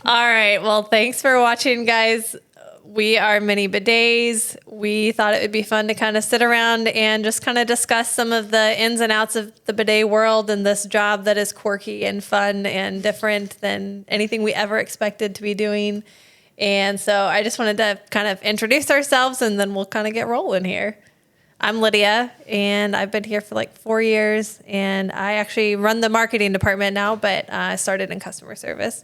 All right. Well, thanks for watching, guys. We are Many Bidets. We thought it would be fun to kind of sit around and just kind of discuss some of the ins and outs of the bidet world and this job that is quirky and fun and different than anything we ever expected to be doing. And so I just wanted to kind of introduce ourselves and then we'll kind of get rolling here. I'm Lydia, and I've been here for like 4 years, and I actually run the marketing department now, but I started in customer service.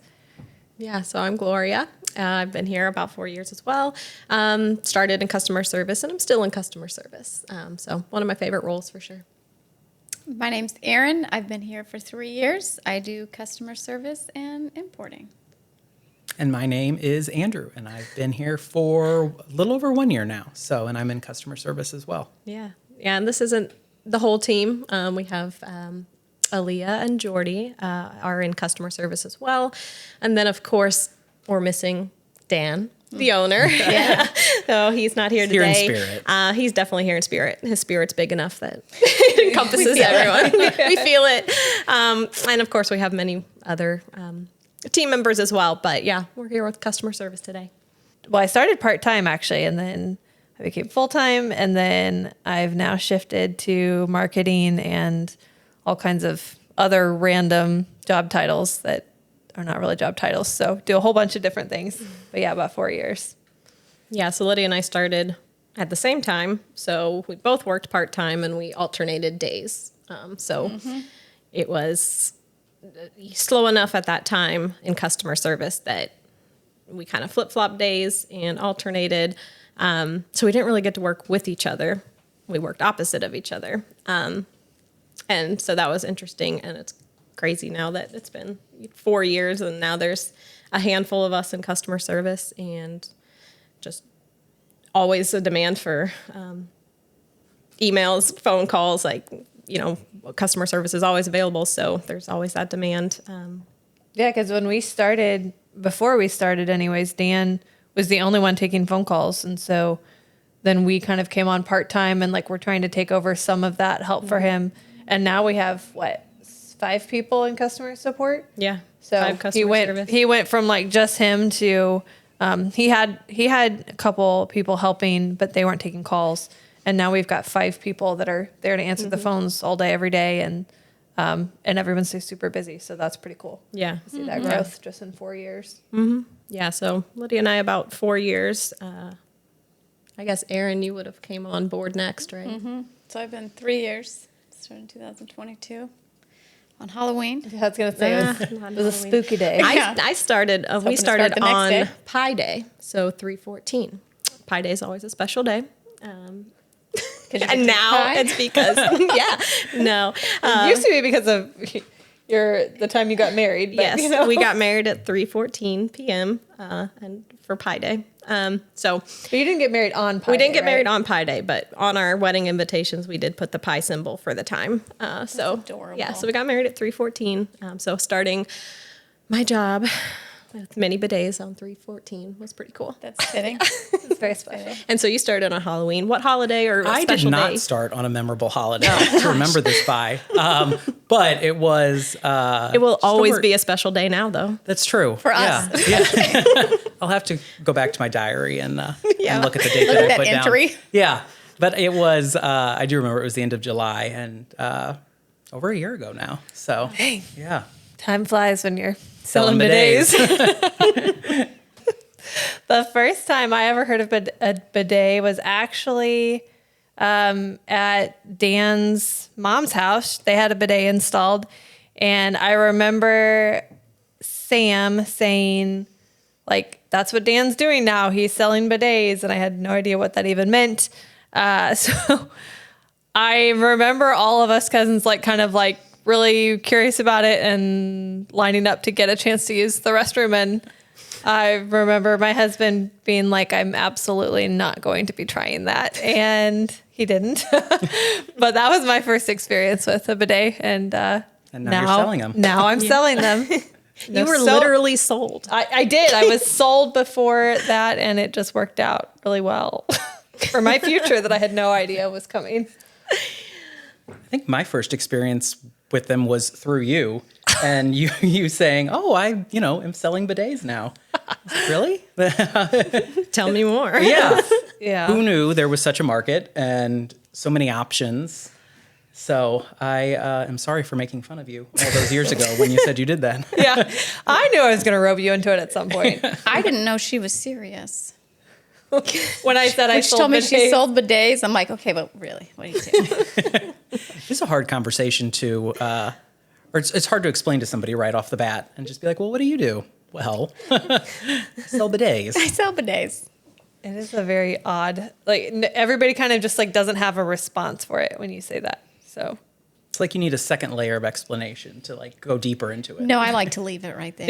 Yeah, so I'm Gloria. I've been here about 4 years as well. Started in customer service, and I'm still in customer service. So one of my favorite roles for sure. My name's Erin. I've been here for 3 years. I do customer service and importing. And my name is Andrew, and I've been here for a little over 1 year now. And I'm in customer service as well. Yeah, and this isn't the whole team. We have Aaliyah and Jordy are in customer service as well. And then, of course, we're missing Dan, the owner. Yeah. So he's not here today. Here in spirit. He's definitely here in spirit. His spirit's big enough that it encompasses everyone. We feel it. And, of course, we have many other team members as well. But, yeah, we're here with customer service today. Well, I started part-time, actually, and then I became full-time, and then I've now shifted to marketing and all kinds of other random job titles that are not really job titles. So do a whole bunch of different things. But yeah, about 4 years. Yeah, so Lydia and I started at the same time. So we both worked part-time and we alternated days. It was slow enough at that time in customer service that we kind of flip-flopped days and alternated. So we didn't really get to work with each other. We worked opposite of each other. And so that was interesting. And it's crazy now that it's been 4 years and now there's a handful of us in customer service and just always a demand for emails, phone calls, like, you know, customer service is always available. So there's always that demand. Yeah, because when we started, before we started anyways, Dan was the only one taking phone calls. And so then we kind of came on part-time and like we're trying to take over some of that help for him. And now we have, 5 people in customer support? Yeah. So 5 customer service. he went from like just him to he had a couple people helping, but they weren't taking calls. And now we've got 5 people that are there to answer the phones all day, every day, and everyone's super busy. So that's pretty cool. Yeah. To see that growth just in 4 years. Yeah. So Lydia and I about 4 years. I guess Erin, you would have came on board next, right? Mm-hmm. So I've been 3 years. Started in 2022 on Halloween. I was going to say it was a spooky day. I started, we started the next on day. Pi Day, so 3/14. Pi Day is always a special day. And now it's because, It used to be because of the time you got married. But, yes, you know. we got married at 3:14 p.m. And for Pi Day. But you didn't get married on Pi we didn't Day, get married on Pi Day, but on our wedding invitations, we did put the pi symbol for the time. So adorable. yeah, so we got married at 3:14. So starting my job with Many Bidets on 3/14 was pretty cool. That's fitting. It's very special. And so you started on Halloween. What holiday or I special did not day? start on a memorable holiday to remember this by, but it was. It will always be a special day now, though. That's true. For us. Yeah. I'll have to go back to my diary and look at the date Look that at I that put entry. down. Yeah, but it was. I do remember it was the end of July and over a year ago now. So yeah, Time flies when you're selling selling bidets. bidets. The first time I ever heard of a bidet was actually at Dan's mom's house. They had a bidet installed. And I remember Sam saying, like, that's what Dan's doing now. He's selling bidets. And I had no idea what that even meant. So I remember all of us cousins, like, kind of like really curious about it and lining up to get a chance to use the restroom. And I remember my husband being like, I'm absolutely not going to be trying that. And he didn't. But that was my first experience with a bidet. And now you're selling them. Now I'm selling them. You were literally sold. I did. I was sold before that, and it just worked out really well for my future that I had no idea was coming. I think my first experience with them was through you. and you saying, "Oh, I am selling bidets now." Really? Tell me more. Yeah. Yeah. Who knew there was such a market and so many options? So I am sorry for making fun of you all those years ago when you said you did that. Yeah. I knew I was going to rope you into it at some point. I didn't know she was serious. When I said I She sold told me she bidets. sold bidets. I'm like, okay, but really, what do you do? It's a hard conversation to, or it's hard to explain to somebody right off the bat and just be like, well, what do you do? Well, sell bidets. I sell bidets. It is a very odd, like everybody kind of just like doesn't have a response for it when you say that. So It's like you need a second layer of explanation to like go deeper into it. No, I like to leave it right there.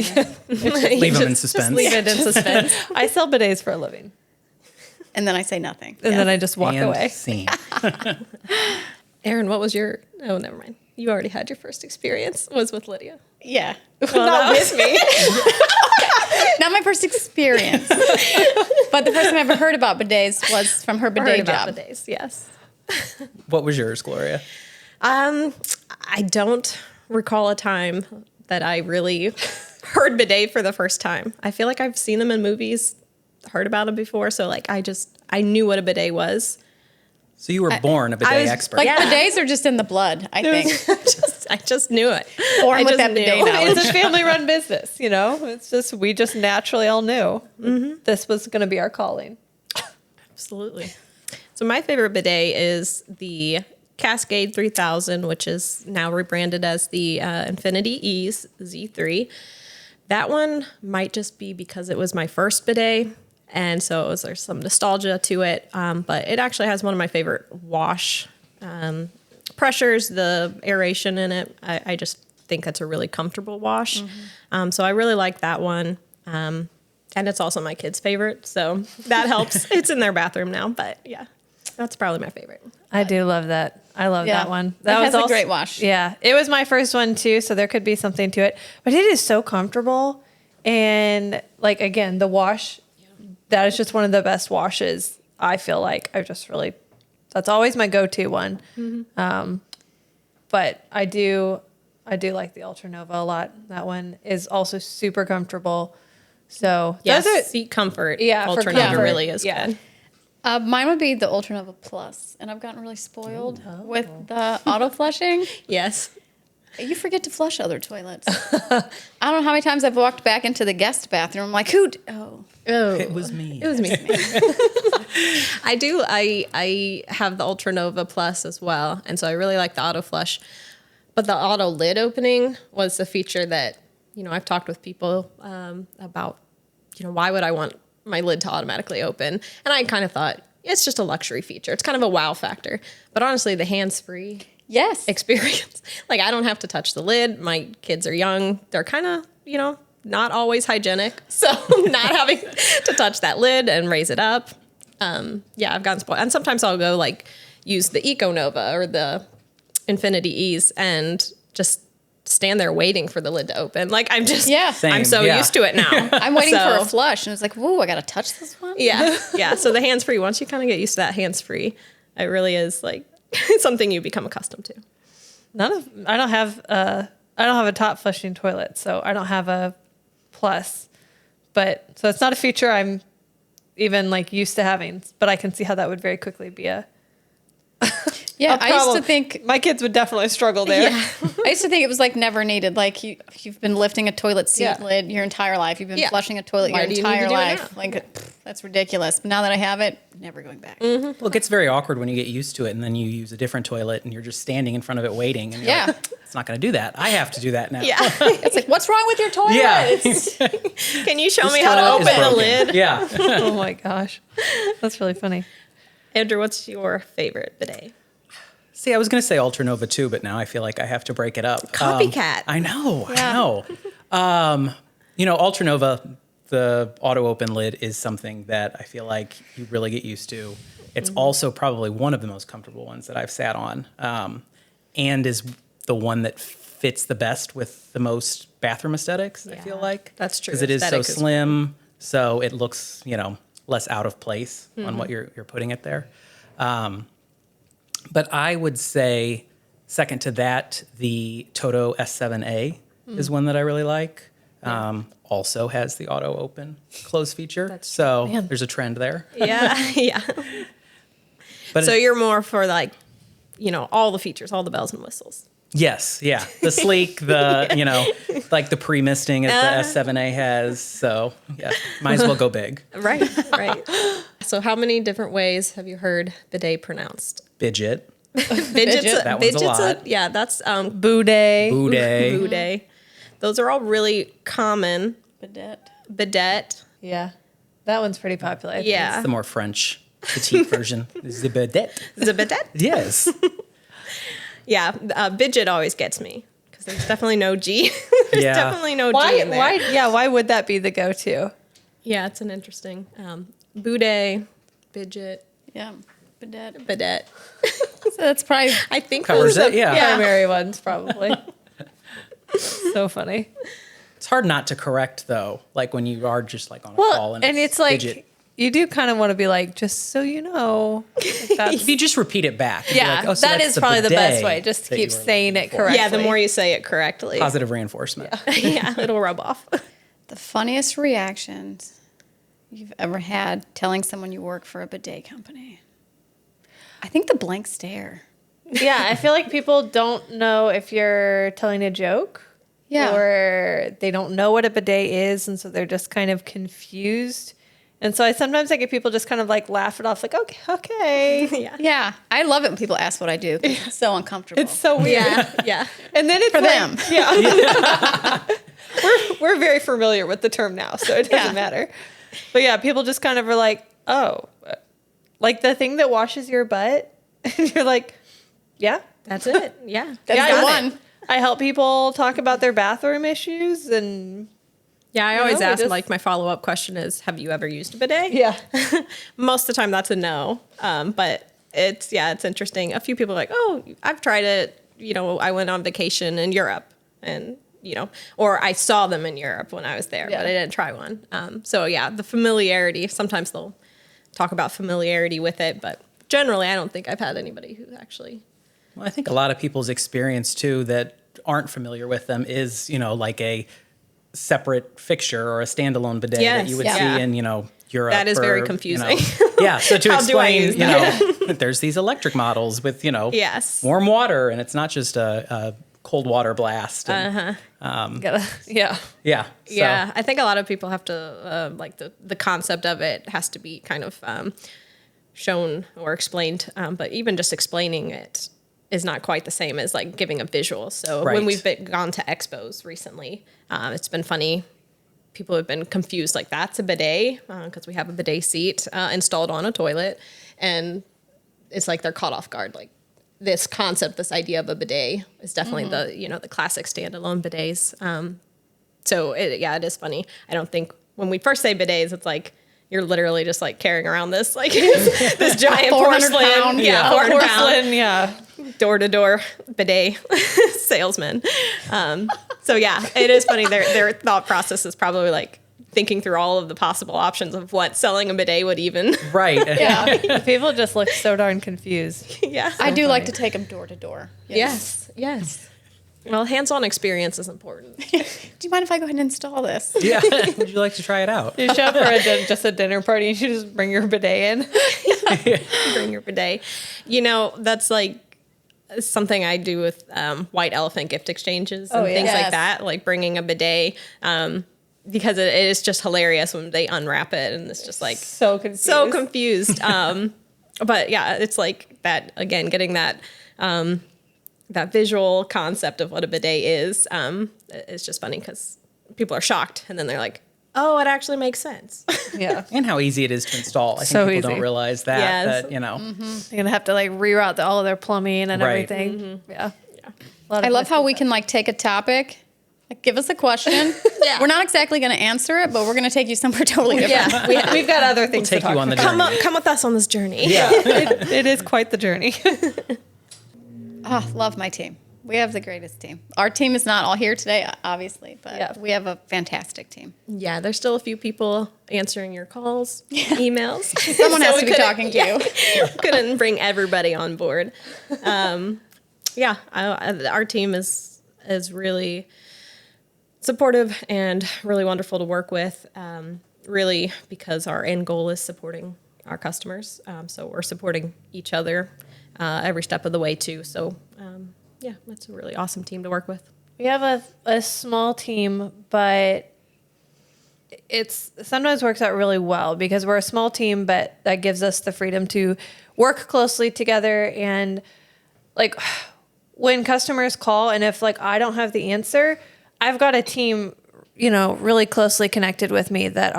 Leave them in suspense. Just leave it in suspense. I sell bidets for a living. And then I say nothing. And then I just walk And away. scene. Aaron, what was your? Oh, never mind. You already had your first experience. Was with Lydia. Yeah. Well, Not with me. Not my first experience. But the first time I ever heard about bidets was from her Heard bidet about job. bidets. Yes. What was yours, Gloria? I don't recall a time that I really heard bidet for the first time. I feel like I've seen them in movies, heard about them before. So like I knew what a bidet was. So you were born a bidet was expert. Like Yeah. bidets are just in the blood, I think. I just knew it. Born I with just that bidet knew. knowledge. It's a family run business, It's just, we just naturally all knew this was going to be our calling. Absolutely. So my favorite bidet is the Cascade 3000, which is now rebranded as the Infinity Ease Z3. That one might just be because it was my first bidet, and so there's some nostalgia to it. But it actually has one of my favorite wash pressures, the aeration in it. I just think it's a really comfortable wash. So I really like that one. And it's also my kid's favorite, so that helps. It's in their bathroom now, but yeah, that's probably my favorite. I do love that. I love Yeah. that one. That was has a also great wash. Yeah, it was my first one too, so there could be something to it. But it is so comfortable, and like again, the wash, that is just one of the best washes. I feel like that's always my go-to one. But I do like the Ultra Nova a lot. That one is also super comfortable. So Yes, those are seat comfort. Yeah, for Ultra Nova comfort. really is Yeah. good. Mine would be the Ultra Nova Plus, and I've gotten really spoiled with the auto flushing. Yes. You forget to flush other toilets. I don't know how many times I've walked back into the guest bathroom. I'm like, Oh, It was me. It was me. I have the Ultra Nova Plus as well, and so I really like the auto flush. But the auto lid opening was a feature that I've talked with people about. Why would I want my lid to automatically open? And I kind of thought it's just a luxury feature. It's kind of a wow factor. But honestly, the hands-free yes. experience, like I don't have to touch the lid. My kids are young. They're kind of not always hygienic, so not having to touch that lid and raise it up. I've gotten spoiled. And sometimes I'll go like use the Eco Nova or the Infinity Ease and just stand there waiting for the lid to open. Like I'm just, Yeah. I'm so Same, used to it now. I'm waiting for a So, flush, and it's like, whoa, I got to touch this one? yeah. So the hands-free, once you kind of get used to that hands-free, it really is like something you become accustomed to. I don't have a top flushing toilet, so I don't have a plus. But so it's not a feature I'm even like used to having, but I can see how that would very quickly be a Yeah, I used problem. to think My kids would definitely struggle there. I used to think it was like never needed. Like you've been lifting a toilet seat Yeah. lid your entire life. You've been Yeah. flushing a toilet Why your do you need to entire do it life. now? Like that's ridiculous. But now that I have it, never going back. Well, it gets very awkward when you get used to it and then you use a different toilet and you're just standing in front of it waiting. And you're Yeah. like, it's not going to do that. I have to do that now. Yeah. It's like, what's wrong with your toilet? Yeah. It's, Can you show This me how to toilet is open the broken. lid? Yeah. Oh my gosh, that's really funny. Andrew, what's your favorite bidet? See, I was going to say Ultra Nova too, but now I feel like I have to break it up. Copycat. I know. Yeah. I know. Ultra Nova, the auto open lid is something that I feel like you really get used to. It's also probably one of the most comfortable ones that I've sat on, and is the one that fits the best with the most bathroom aesthetics, I feel like. that's true. Because it is so Aesthetic is- slim, so it looks, less out of place on what you're putting it there. But I would say, second to that, the Toto S7A is one that I really like. Also has the auto open close feature. So there's a trend there. Yeah, yeah. But So you're more for like, all the features, all the bells and whistles. yes, yeah. The sleek, like the pre-misting as the S7A has. So yeah, might as well go big. Right, right. So how many different ways have you heard bidet pronounced? Bidget, Bidget's That one's a lot. yeah, that's Boudet. Boudet. bidet. Those are all really common. Bidet. Bidet. Yeah. That one's pretty popular. I think. Yeah. The more French petite version is the bidet. The bidet? Yes. Yeah, Bidget always gets me because there's definitely no G. There's Yeah. definitely no G Why, in there. why would that be the go-to? Yeah, it's an interesting Boudet, Bidget, Yeah. Bidet. bidet. So that's probably I think Covers those it, yeah. Primary ones, probably. So funny. It's hard not to correct though, like when you are just like on a Well, call and it's like, Bidget. you do kind of want to be like, just so you know. Like that's, If you just repeat it back, you'd be yeah, like, oh, so that that's is the probably the best bidet way. Just to that keep you were saying looking it for. correctly. Yeah, the more you say it correctly. Positive reinforcement. Yeah, it'll rub off. the funniest reactions you've ever had telling someone you work for a bidet company. I think the blank stare. Yeah, I feel like people don't know if you're telling a joke. Yeah. Or they don't know what a bidet is, and so they're just kind of confused. And so I sometimes get people just kind of like laugh it off, like, okay. Yeah. Yeah. I love it when people ask what I do. It's so uncomfortable. It's so weird. Yeah, yeah. And then it's For like, them. Yeah. we're very familiar with the term now, so it doesn't Yeah. matter. But yeah, people just kind of are like, oh, like the thing that washes your butt. And you're like, yeah. That's it. Yeah. That's yeah, the I one. I help people talk about their bathroom issues and Yeah, I always know, we ask, just- like, my follow-up question is, have you ever used a bidet? yeah. Most of the time that's a no. But it's interesting. A few people are like, oh, I've tried it. I went on vacation in Europe and, or I saw them in Europe when I was there, Yeah. but I didn't try one. So yeah, the familiarity, sometimes they'll talk about familiarity with it, but generally I don't think I've had anybody who actually. Well, I think a lot of people's experience too that aren't familiar with them is, like a separate fixture or a standalone bidet that you would Yes, see yeah. in, Europe. That is very or, confusing. Yeah. So to How do I explain, use that there's these electric models with, Yes. warm water and it's not just a cold water blast. And, Gotta, yeah. Yeah. So, Yeah, I think a lot of people have to like the concept of it has to be kind of shown or explained, but even just explaining it is not quite the same as like giving a visual. So Right. when we've gone to expos recently, it's been funny. People have been confused, like that's a bidet because we have a bidet seat installed on a toilet, and it's like they're caught off guard. Like this concept, this idea of a bidet is definitely the classic standalone bidets. So it is funny. I don't think when we first say bidets, it's like you're literally just like carrying around this like this giant 400 porcelain, pound, yeah, yeah, 400 pound Porcelain, yeah. door to door bidet salesman. So yeah, it is funny. Their thought process is probably like thinking through all of the possible options of what selling a bidet would even. right. Yeah. People just look so darn confused. Yeah. I do like to take them door to door. Yes. Yes. Well, hands-on experience is important. Do you mind if I go ahead and install this? Yeah. Would you like to try it out? You show up for just a dinner party and you just bring your bidet in. Bring your bidet. That's like something I do with white elephant gift exchanges and things Yes. like that, like bringing a bidet. Because it is just hilarious when they unwrap it and it's just like So confused. so confused. But yeah, it's like that again, getting that that visual concept of what a bidet is. It's just funny because people are shocked and then they're like, "Oh, it actually makes sense." Yeah. And how easy it is to install. I think So people easy. don't realize that. Yes. That You're gonna have to like reroute all of their plumbing and Right. everything. Yeah. A lot I of love how places we can like take a topic, like give us a question. Yeah. We're not exactly going to answer it, but we're going to take you somewhere totally different. Yeah, we've got other things take to talk you on the about. journey. Come with us on this journey. Yeah. It is quite the journey. Oh, love my team. We have the greatest team. Our team is not all here today, obviously, but Yeah. we have a fantastic team. Yeah, there's still a few people answering your calls, emails. Someone has we to be couldn't- talking to you. Couldn't bring everybody on board. Our team is really supportive and really wonderful to work with, really because our end goal is supporting our customers. So we're supporting each other every step of the way too. So yeah, that's a really awesome team to work with. We have a small team, but it's sometimes works out really well because we're a small team, but that gives us the freedom to work closely together. And like when customers call and if like I don't have the answer, I've got a team, really closely connected with me that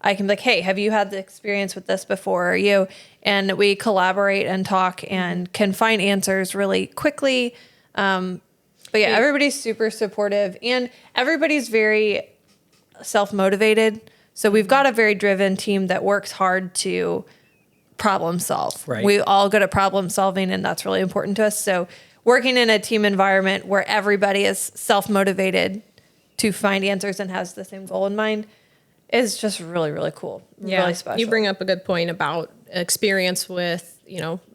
I can be like, hey, have you had the experience with this before? And we collaborate and talk and can find answers really quickly. But yeah, everybody's super supportive and everybody's very self-motivated. So we've got a very driven team that works hard to problem solve. Right. We all good at problem solving and that's really important to us. So working in a team environment where everybody is self-motivated to find answers and has the same goal in mind is just really, really cool. Yeah, Really special. you bring up a good point about experience with,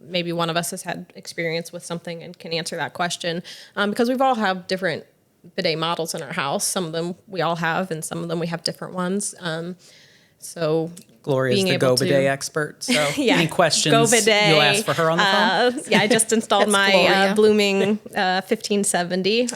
maybe one of us has had experience with something and can answer that question. Because we've all have different bidet models in our house. Some of them we all have, and some of them we have different ones. So Gloria's being the able Go to- Bidet expert. So Yeah. any questions Go Bidet. you'll ask for her on the phone? Yeah, I just installed my Gloria. blooming 1570,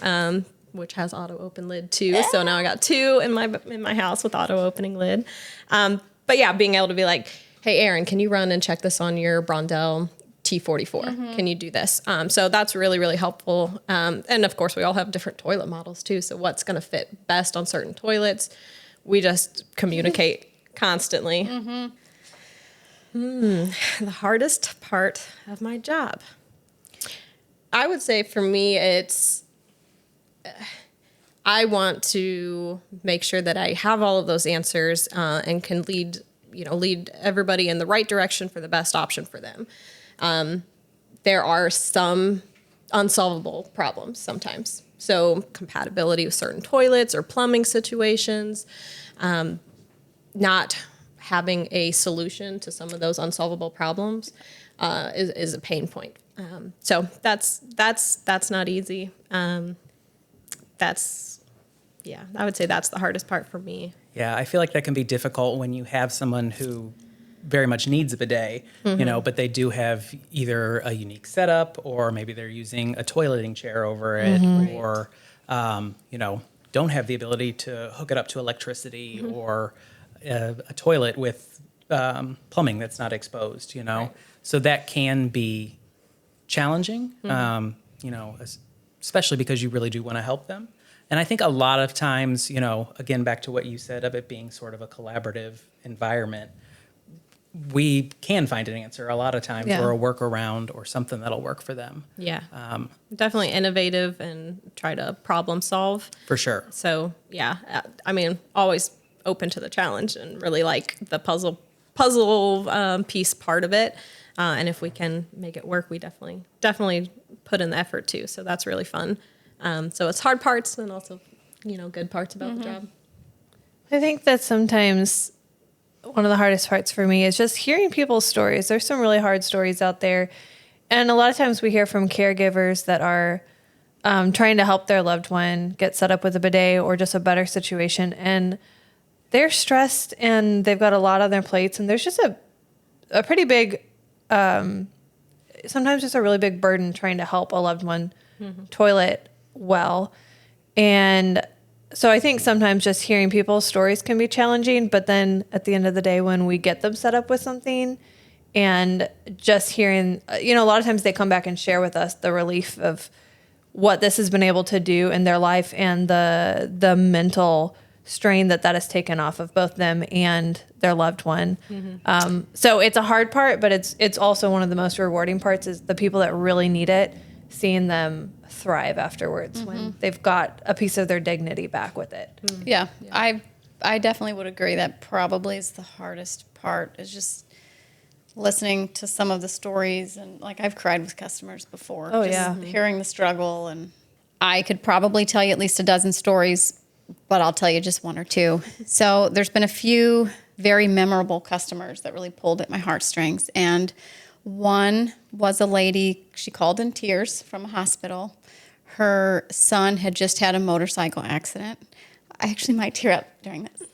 which has auto open lid too. So now I got two in my house with auto opening lid. But yeah, being able to be like, hey, Aaron, can you run and check this on your Brondell T44? Can you do this? So that's really, really helpful. And of course, we all have different toilet models too. So what's going to fit best on certain toilets? We just communicate constantly. The hardest part of my job. I would say for me, it's I want to make sure that I have all of those answers and can lead everybody in the right direction for the best option for them. There are some unsolvable problems sometimes. So compatibility with certain toilets or plumbing situations, not having a solution to some of those unsolvable problems is a pain point. So that's not easy. I would say that's the hardest part for me. Yeah, I feel like that can be difficult when you have someone who very much needs a bidet, but they do have either a unique setup or maybe they're using a toileting chair over it or, don't have the ability to hook it up to electricity or a toilet with plumbing that's not exposed, Right. So that can be challenging, especially because you really do want to help them. And I think a lot of times, again, back to what you said of it being sort of a collaborative environment, we can find an answer a lot of times or a workaround or something that'll work for them. Yeah. Definitely innovative and try to problem solve. For sure. So yeah, always open to the challenge and really like the puzzle piece part of it. And if we can make it work, we definitely put in the effort too. So that's really fun. So it's hard parts and also, good parts about the job. I think that sometimes one of the hardest parts for me is just hearing people's stories. There's some really hard stories out there. And a lot of times we hear from caregivers that are trying to help their loved one get set up with a bidet or just a better situation. And they're stressed and they've got a lot on their plates. And there's just a pretty big, sometimes just a really big burden trying to help a loved one toilet well. And so I think sometimes just hearing people's stories can be challenging, but then at the end of the day, when we get them set up with something and just hearing, a lot of times they come back and share with us the relief of what this has been able to do in their life and the mental strain that has taken off of both them and their loved one. So it's a hard part, but it's also one of the most rewarding parts is the people that really need it, seeing them thrive afterwards when they've got a piece of their dignity back with it. Yeah, I definitely would agree that probably is the hardest part is just listening to some of the stories. And like I've cried with customers before. Oh, just yeah. hearing the struggle. And I could probably tell you at least a dozen stories, but I'll tell you just one or two. So there's been a few very memorable customers that really pulled at my heartstrings. And one was a lady, she called in tears from a hospital. Her son had just had a motorcycle accident. I actually might tear up during this.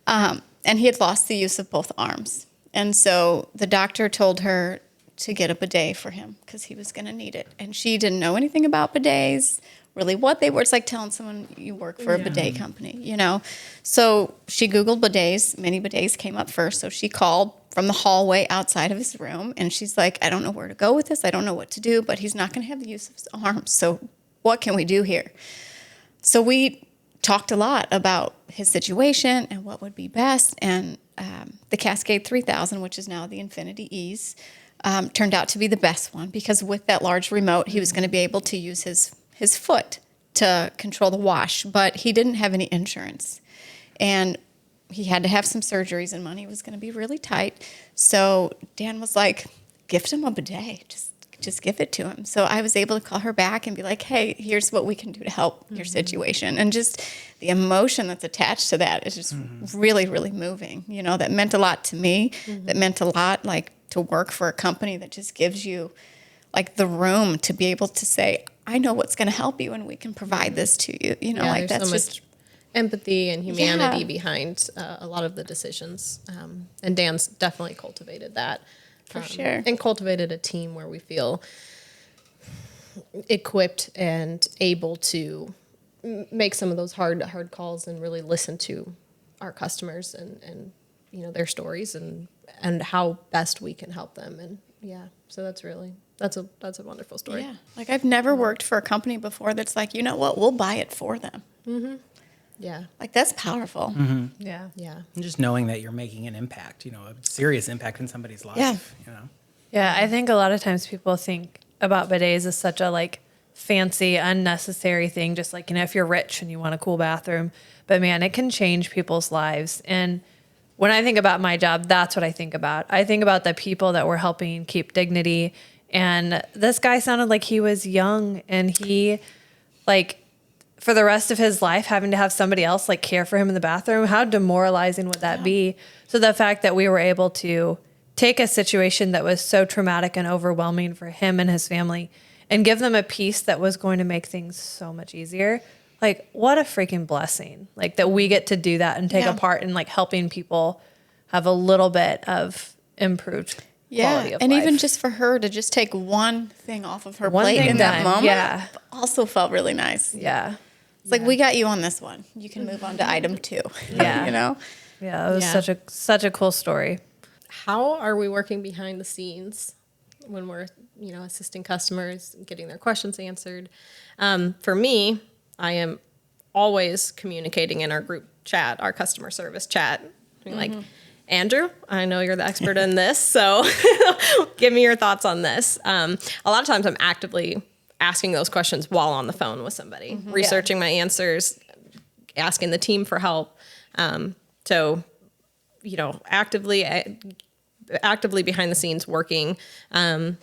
And he had lost the use of both arms. And so the doctor told her to get a bidet for him because he was going to need it. And she didn't know anything about bidets, really what they were. It's like telling someone you work for a bidet company, you know. So she Googled bidets. Many Bidets came up first. So she called from the hallway outside of his room. And she's like, I don't know where to go with this. I don't know what to do, but he's not going to have the use of his arms. So what can we do here? So we talked a lot about his situation and what would be best. And the Cascade 3000, which is now the Infinity Ease, turned out to be the best one because with that large remote, he was going to be able to use his foot to control the wash, but he didn't have any insurance. And he had to have some surgeries and money was going to be really tight. So Dan was like, gift him a bidet. Just give it to him. So I was able to call her back and be like, hey, here's what we can do to help your situation. And just the emotion that's attached to that is just really, really moving. You know, that meant a lot to me. That meant a lot, like, to work for a company that just gives you, like, the room to be able to say, I know what's going to help you and we can provide this to you. You know, like, that's so just much empathy and humanity behind a lot of the decisions. And Dan's definitely cultivated that. For sure. And cultivated a team where we feel equipped and able to make some of those hard calls and really listen to our customers and you know, their stories and how best we can help them. And so that's a wonderful story. Yeah. Like, I've never worked for a company before that's like, you know what, we'll buy it for them. Yeah. Like, that's powerful. Yeah. Yeah. And just knowing that you're making an impact, you know, a serious impact in somebody's life. Yeah. You know. Yeah, I think a lot of times people think about bidets as such a like fancy, unnecessary thing. Just like, you know, if you're rich and you want a cool bathroom, but man, it can change people's lives. And when I think about my job, that's what I think about. I think about the people that we're helping keep dignity. And this guy sounded like he was young and he like, for the rest of his life, having to have somebody else like care for him in the bathroom, how demoralizing would that be? So the fact that we were able to take a situation that was so traumatic and overwhelming for him and his family and give them a piece that was going to make things so much easier. Like, what a freaking blessing. Like, that we get to do that and take a part in like helping people have a little bit of improved quality of and life. even just for her to just take one thing off of her One plate thing in that done, moment also felt really nice. Yeah. It's like, we got you on this one. You can move on to item 2. Yeah. You know? Yeah. It was such a cool story. How are we working behind the scenes when we're, you know, assisting customers, getting their questions answered? For me, I am always communicating in our group chat, our customer service chat. Being like, Andrew, I know you're the expert in this, so give me your thoughts on this. A lot of times I'm actively asking those questions while on the phone with somebody, researching my answers, asking the team for help. So, you know, actively behind the scenes working. And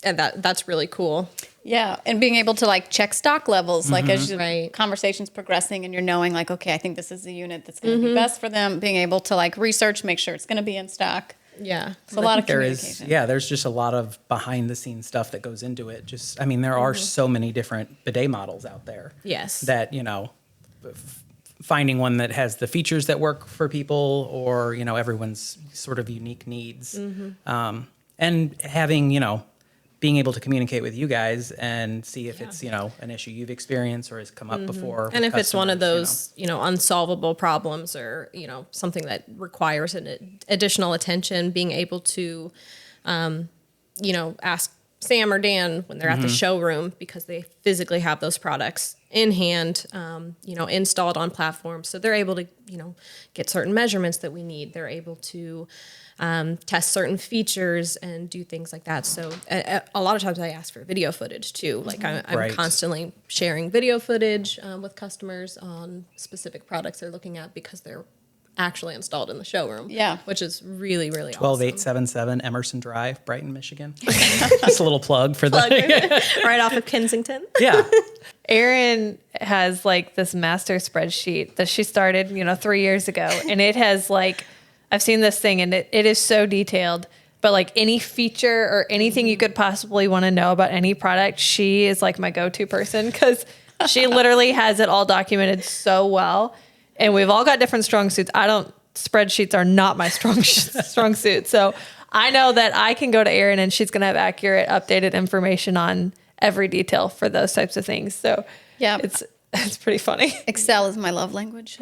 that's really cool. Yeah. And being able to like check stock levels, like as your Right. conversation's progressing and you're knowing like, okay, I think this is the unit that's going to be best for them. Being able to like research, make sure it's going to be in stock. Yeah. It's a lot of There communication. is, there's just a lot of behind the scenes stuff that goes into it. Just, I mean, there are so many different bidet models out there. Yes. That, you know, finding one that has the features that work for people or, you know, everyone's sort of unique needs. And having, you know, being able to communicate with you guys and see if it's, you know, an issue you've experienced or has come up before. And with if it's one of customers, those, you know, unsolvable problems or, you know, something that requires an additional attention, being able to, you know, ask Sam or Dan when they're at the showroom because they physically have those products in hand, you know, installed on platforms. So they're able to, you know, get certain measurements that we need. They're able to test certain features and do things like that. So a lot of times I ask for video footage too. Like I'm Right. constantly sharing video footage with customers on specific products they're looking at because they're actually installed in the showroom. Yeah. Which is really, really 12877 Emerson Drive, Brighton, Michigan. Just a little plug for the awesome. Right off of Kensington. Yeah. Erin has like this master spreadsheet that she started, you know, 3 years ago. And it has like, I've seen this thing and it is so detailed, but like any feature or anything you could possibly want to know about any product, she is like my go-to person because she literally has it all documented so well. and we've all got different strong suits. Spreadsheets are not my strong suit. So I know that I can go to Erin and she's going to have accurate, updated information on every detail for those types of things. So Yeah. it's pretty funny. Excel is my love language.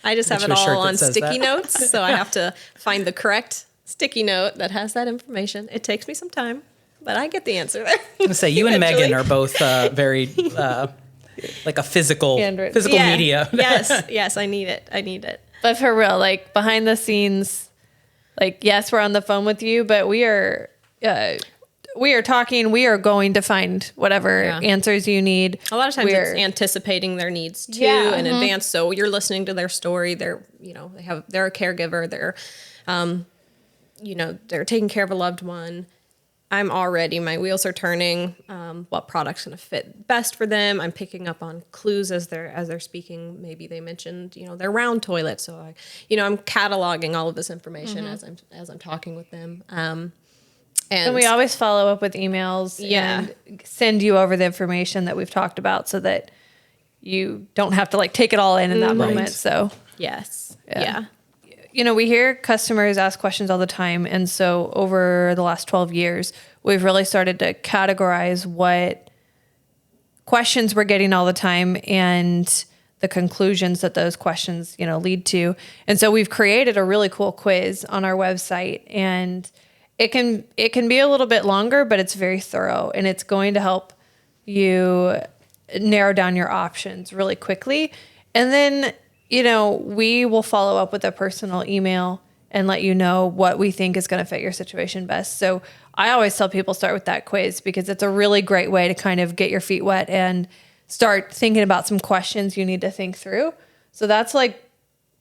I just have it your shirt all that on says sticky that? notes, so I have to find the correct sticky note that has that information. It takes me some time, but I get the answer there. I'm gonna say you and Eventually. Megan are both very like a physical Handwritten. media. Yes, I need it. But for real, like behind the scenes, like, yes, we're on the phone with you, but we are talking. We are going to find whatever answers you need. A lot of times it's anticipating their needs too in advance. So you're listening to their story. They're a caregiver. They're, they're taking care of a loved one. My wheels are turning. What product's going to fit best for them? I'm picking up on clues as they're speaking. Maybe they mentioned, their round toilet. So I'm cataloging all of this information as I'm talking with them. And we always follow up with emails and send you over the information that we've talked about so that you don't have to like take it all in that moment. So yes. Yeah. We hear customers ask questions all the time. And so over the last 12 years, we've really started to categorize what questions we're getting all the time and the conclusions that those questions, lead to. And so we've created a really cool quiz on our website, and it can be a little bit longer, but it's very thorough, and it's going to help you narrow down your options really quickly. And then we will follow up with a personal email and let you know what we think is going to fit your situation best. So I always tell people start with that quiz because it's a really great way to kind of get your feet wet and start thinking about some questions you need to think through. So that's like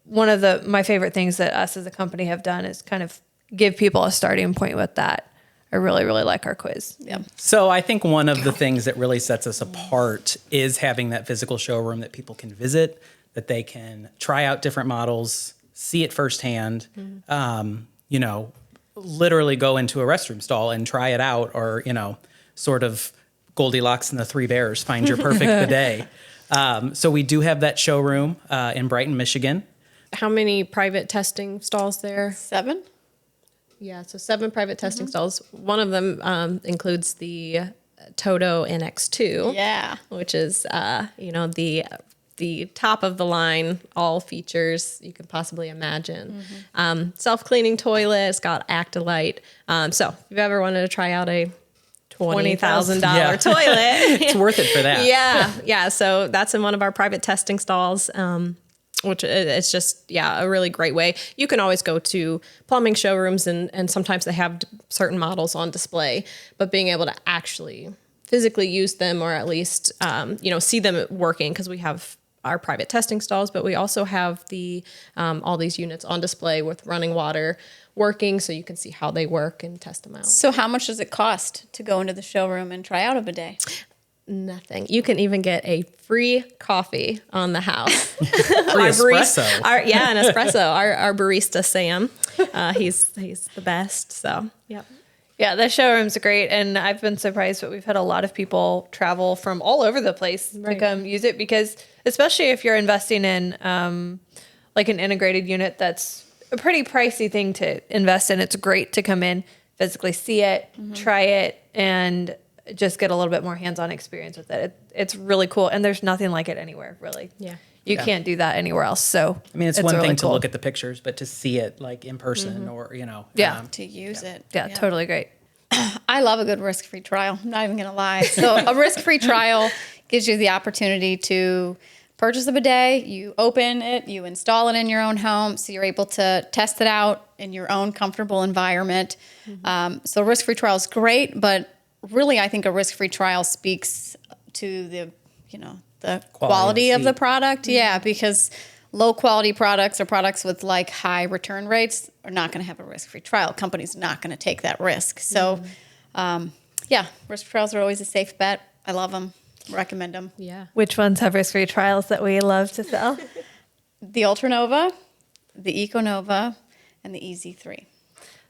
one of my favorite things that us as a company have done is kind of give people a starting point with that. I really, really like our quiz. Yeah. So I think one of the things that really sets us apart is having that physical showroom that people can visit, that they can try out different models, see it firsthand, literally go into a restroom stall and try it out, or, sort of Goldilocks and the Three Bears, find your perfect bidet. So we do have that showroom in Brighton, Michigan. How many private testing stalls there? 7? Yeah, so 7 private testing stalls. One of them includes the Toto NX2. Yeah. Which is, the top of the line, all features you can possibly imagine. Self-cleaning toilet, it's got Actolite. So if you've ever wanted to try out a $20,000 toilet. It's worth it for that. Yeah. So that's in one of our private testing stalls, which it's just, a really great way. You can always go to plumbing showrooms and sometimes they have certain models on display, but being able to actually physically use them, or at least, see them working, because we have our private testing stalls, but we also have all these units on display with running water working, so you can see how they work and test them out. So how much does it cost to go into the showroom and try out a bidet? Nothing. You can even get a free coffee on the house. Free espresso. An espresso. Our barista, Sam, he's the best. So, yep. Yeah, the showroom's great, and I've been surprised, but we've had a lot of people travel from all over the place to come use it, because especially if you're investing in like an integrated unit, that's a pretty pricey thing to invest in. It's great to come in, physically see it, try it, and just get a little bit more hands-on experience with it. It's really cool, and there's nothing like it anywhere, really. Yeah. You can't do that anywhere else. So It's one really thing cool to look at the pictures, but to see it like in person or, To use it. Yeah, totally great. I love a good risk-free trial. I'm not even going to lie. So a risk-free trial gives you the opportunity to purchase a bidet, you open it, you install it in your own home, so you're able to test it out in your own comfortable environment. So a risk-free trial is great, but really I think a risk-free trial speaks to the quality of the product. Yeah, because low-quality products or products with like high return rates are not going to have a risk-free trial. Company's not going to take that risk. So, risk trials are always a safe bet. I love them. Recommend them. Yeah. Which ones have risk-free trials that we love to sell? The Ultranova, the EcoNova, and the EZ3.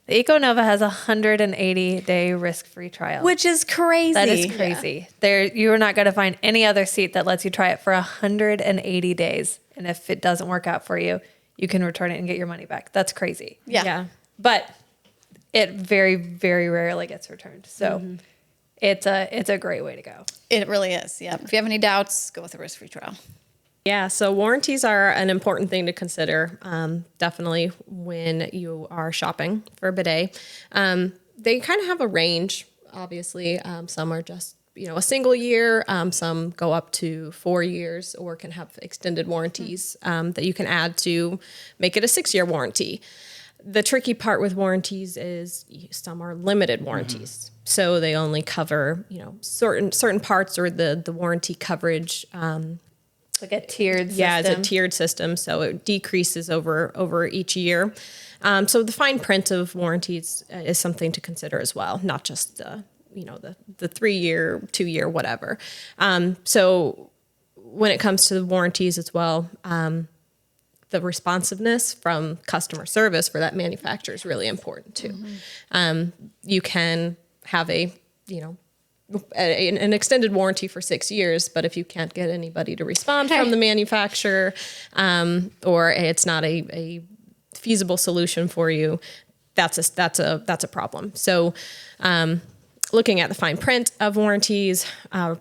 The EcoNova has a 180-day risk-free trial. Which is crazy. That is crazy. You're not going to find any other seat that lets you try it for 180 days. And if it doesn't work out for you, you can return it and get your money back. That's crazy. Yeah. But it very, very rarely gets returned. So it's a great way to go. It really is. Yeah. If you have any doubts, go with a risk-free trial. Yeah, so warranties are an important thing to consider, definitely when you are shopping for a bidet. They kind of have a range, obviously. Some are just, a single year. Some go up to 4 years or can have extended warranties that you can add to make it a 6-year warranty. The tricky part with warranties is some are limited warranties. So they only cover, certain parts or the warranty coverage. Like a tiered system. Yeah, it's a tiered system, so it decreases over each year. So the fine print of warranties is something to consider as well, not just the 3-year, 2-year, whatever. So when it comes to the warranties as well, the responsiveness from customer service for that manufacturer is really important too. You can have an extended warranty for 6 years, but if you can't get anybody to respond from the manufacturer, or it's not a feasible solution for you, that's a problem. So, looking at the fine print of warranties,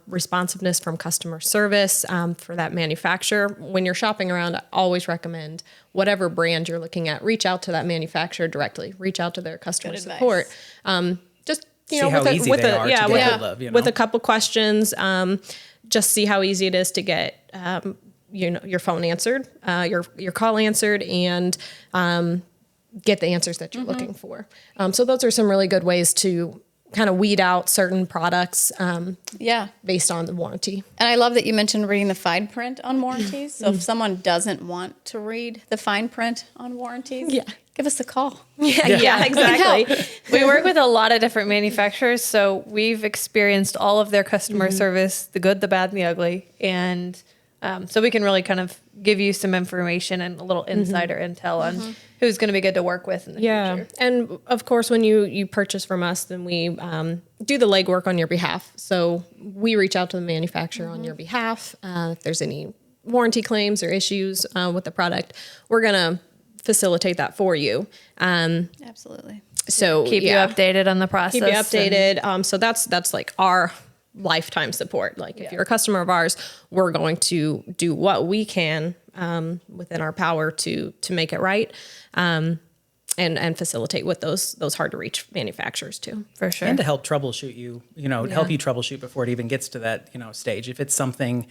responsiveness from customer service for that manufacturer. When you're shopping around, I always recommend whatever brand you're looking at, reach out to that manufacturer directly. Reach out to their customer support. Just see how easy they are to get hold of, with a couple questions, just see how easy it is to get your phone answered, your call answered, and get the answers that you're looking for. So those are some really good ways to kind of weed out certain products based on the warranty. And I love that you mentioned reading the fine print on warranties. So if someone doesn't want to read the fine print on warranties, give us a call. Yeah, exactly. We work with a lot of different manufacturers, so we've experienced all of their customer service, the good, the bad, and the ugly. And so we can really kind of give you some information and a little insider intel on who's going to be good to work with in the future. And of course, when you purchase from us, then we do the legwork on your behalf. So we reach out to the manufacturer on your behalf. If there's any warranty claims or issues with the product, we're going to facilitate that for you. Absolutely. So Keep you updated on the process. Keep you updated. So that's like our lifetime support. Like if you're a customer of ours, we're going to do what we can within our power to make it right, and facilitate with those hard to reach manufacturers too. For sure. And to help troubleshoot you, help you troubleshoot before it even gets to that, stage. If it's something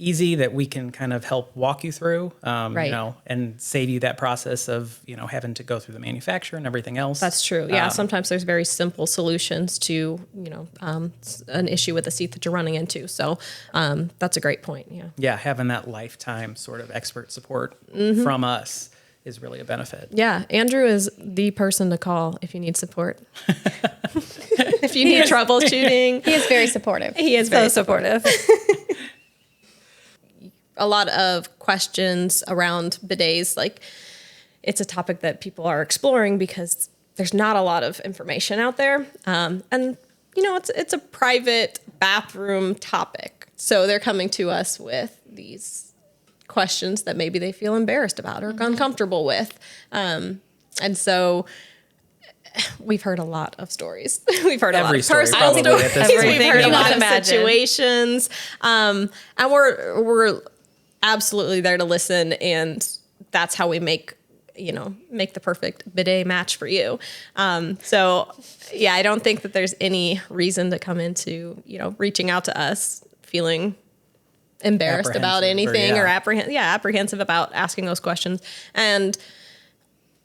easy that we can kind of help walk you through, and save you that process of, having to go through the manufacturer and everything else. That's true. Yeah. Sometimes there's very simple solutions to, an issue with a seat that you're running into. So that's a great point. Yeah. Yeah. Having that lifetime sort of expert support from us is really a benefit. Yeah. Andrew is the person to call if you need support. If you need troubleshooting. He is very supportive. He is very supportive. A lot of questions around bidets. Like, it's a topic that people are exploring because there's not a lot of information out there. And it's a private bathroom topic. So they're coming to us with these questions that maybe they feel embarrassed about or uncomfortable with. And so we've heard a lot of stories. We've heard a lot of personal stories. We've heard a lot of situations. And we're absolutely there to listen, and that's how we make the perfect bidet match for you. So yeah, I don't think that there's any reason to come into, reaching out to us feeling embarrassed about anything or apprehensive about asking those questions. And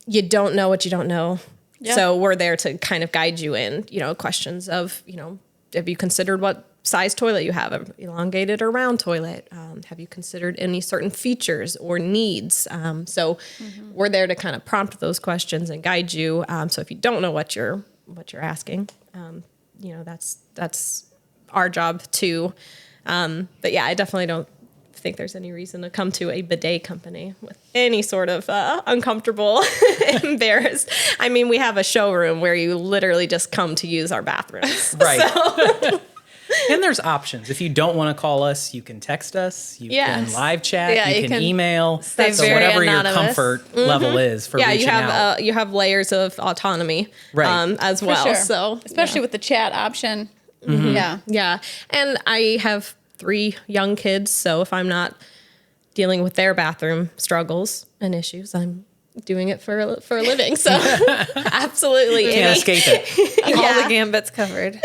you don't know what you don't know. Yeah. So we're there to kind of guide you in, questions of, have you considered what size toilet you have, an elongated or round toilet? Have you considered any certain features or needs? So we're there to kind of prompt those questions and guide you. So if you don't know what you're asking, that's our job too. But yeah, I definitely don't think there's any reason to come to a bidet company with any sort of uncomfortable, embarrassed. I mean, we have a showroom where you literally just come to use our bathrooms. Right. And there's options. If you don't want to call us, you can text us, you can live chat, Yeah, you can email. stay So very whatever your anonymous. comfort level is for reaching out. You have layers of autonomy as well. Sure. So especially with the chat option. Yeah. yeah, and I have 3 young kids, so if I'm not dealing with their bathroom struggles and issues, I'm doing it for a living. So absolutely, Can't escape it. All the gambits covered.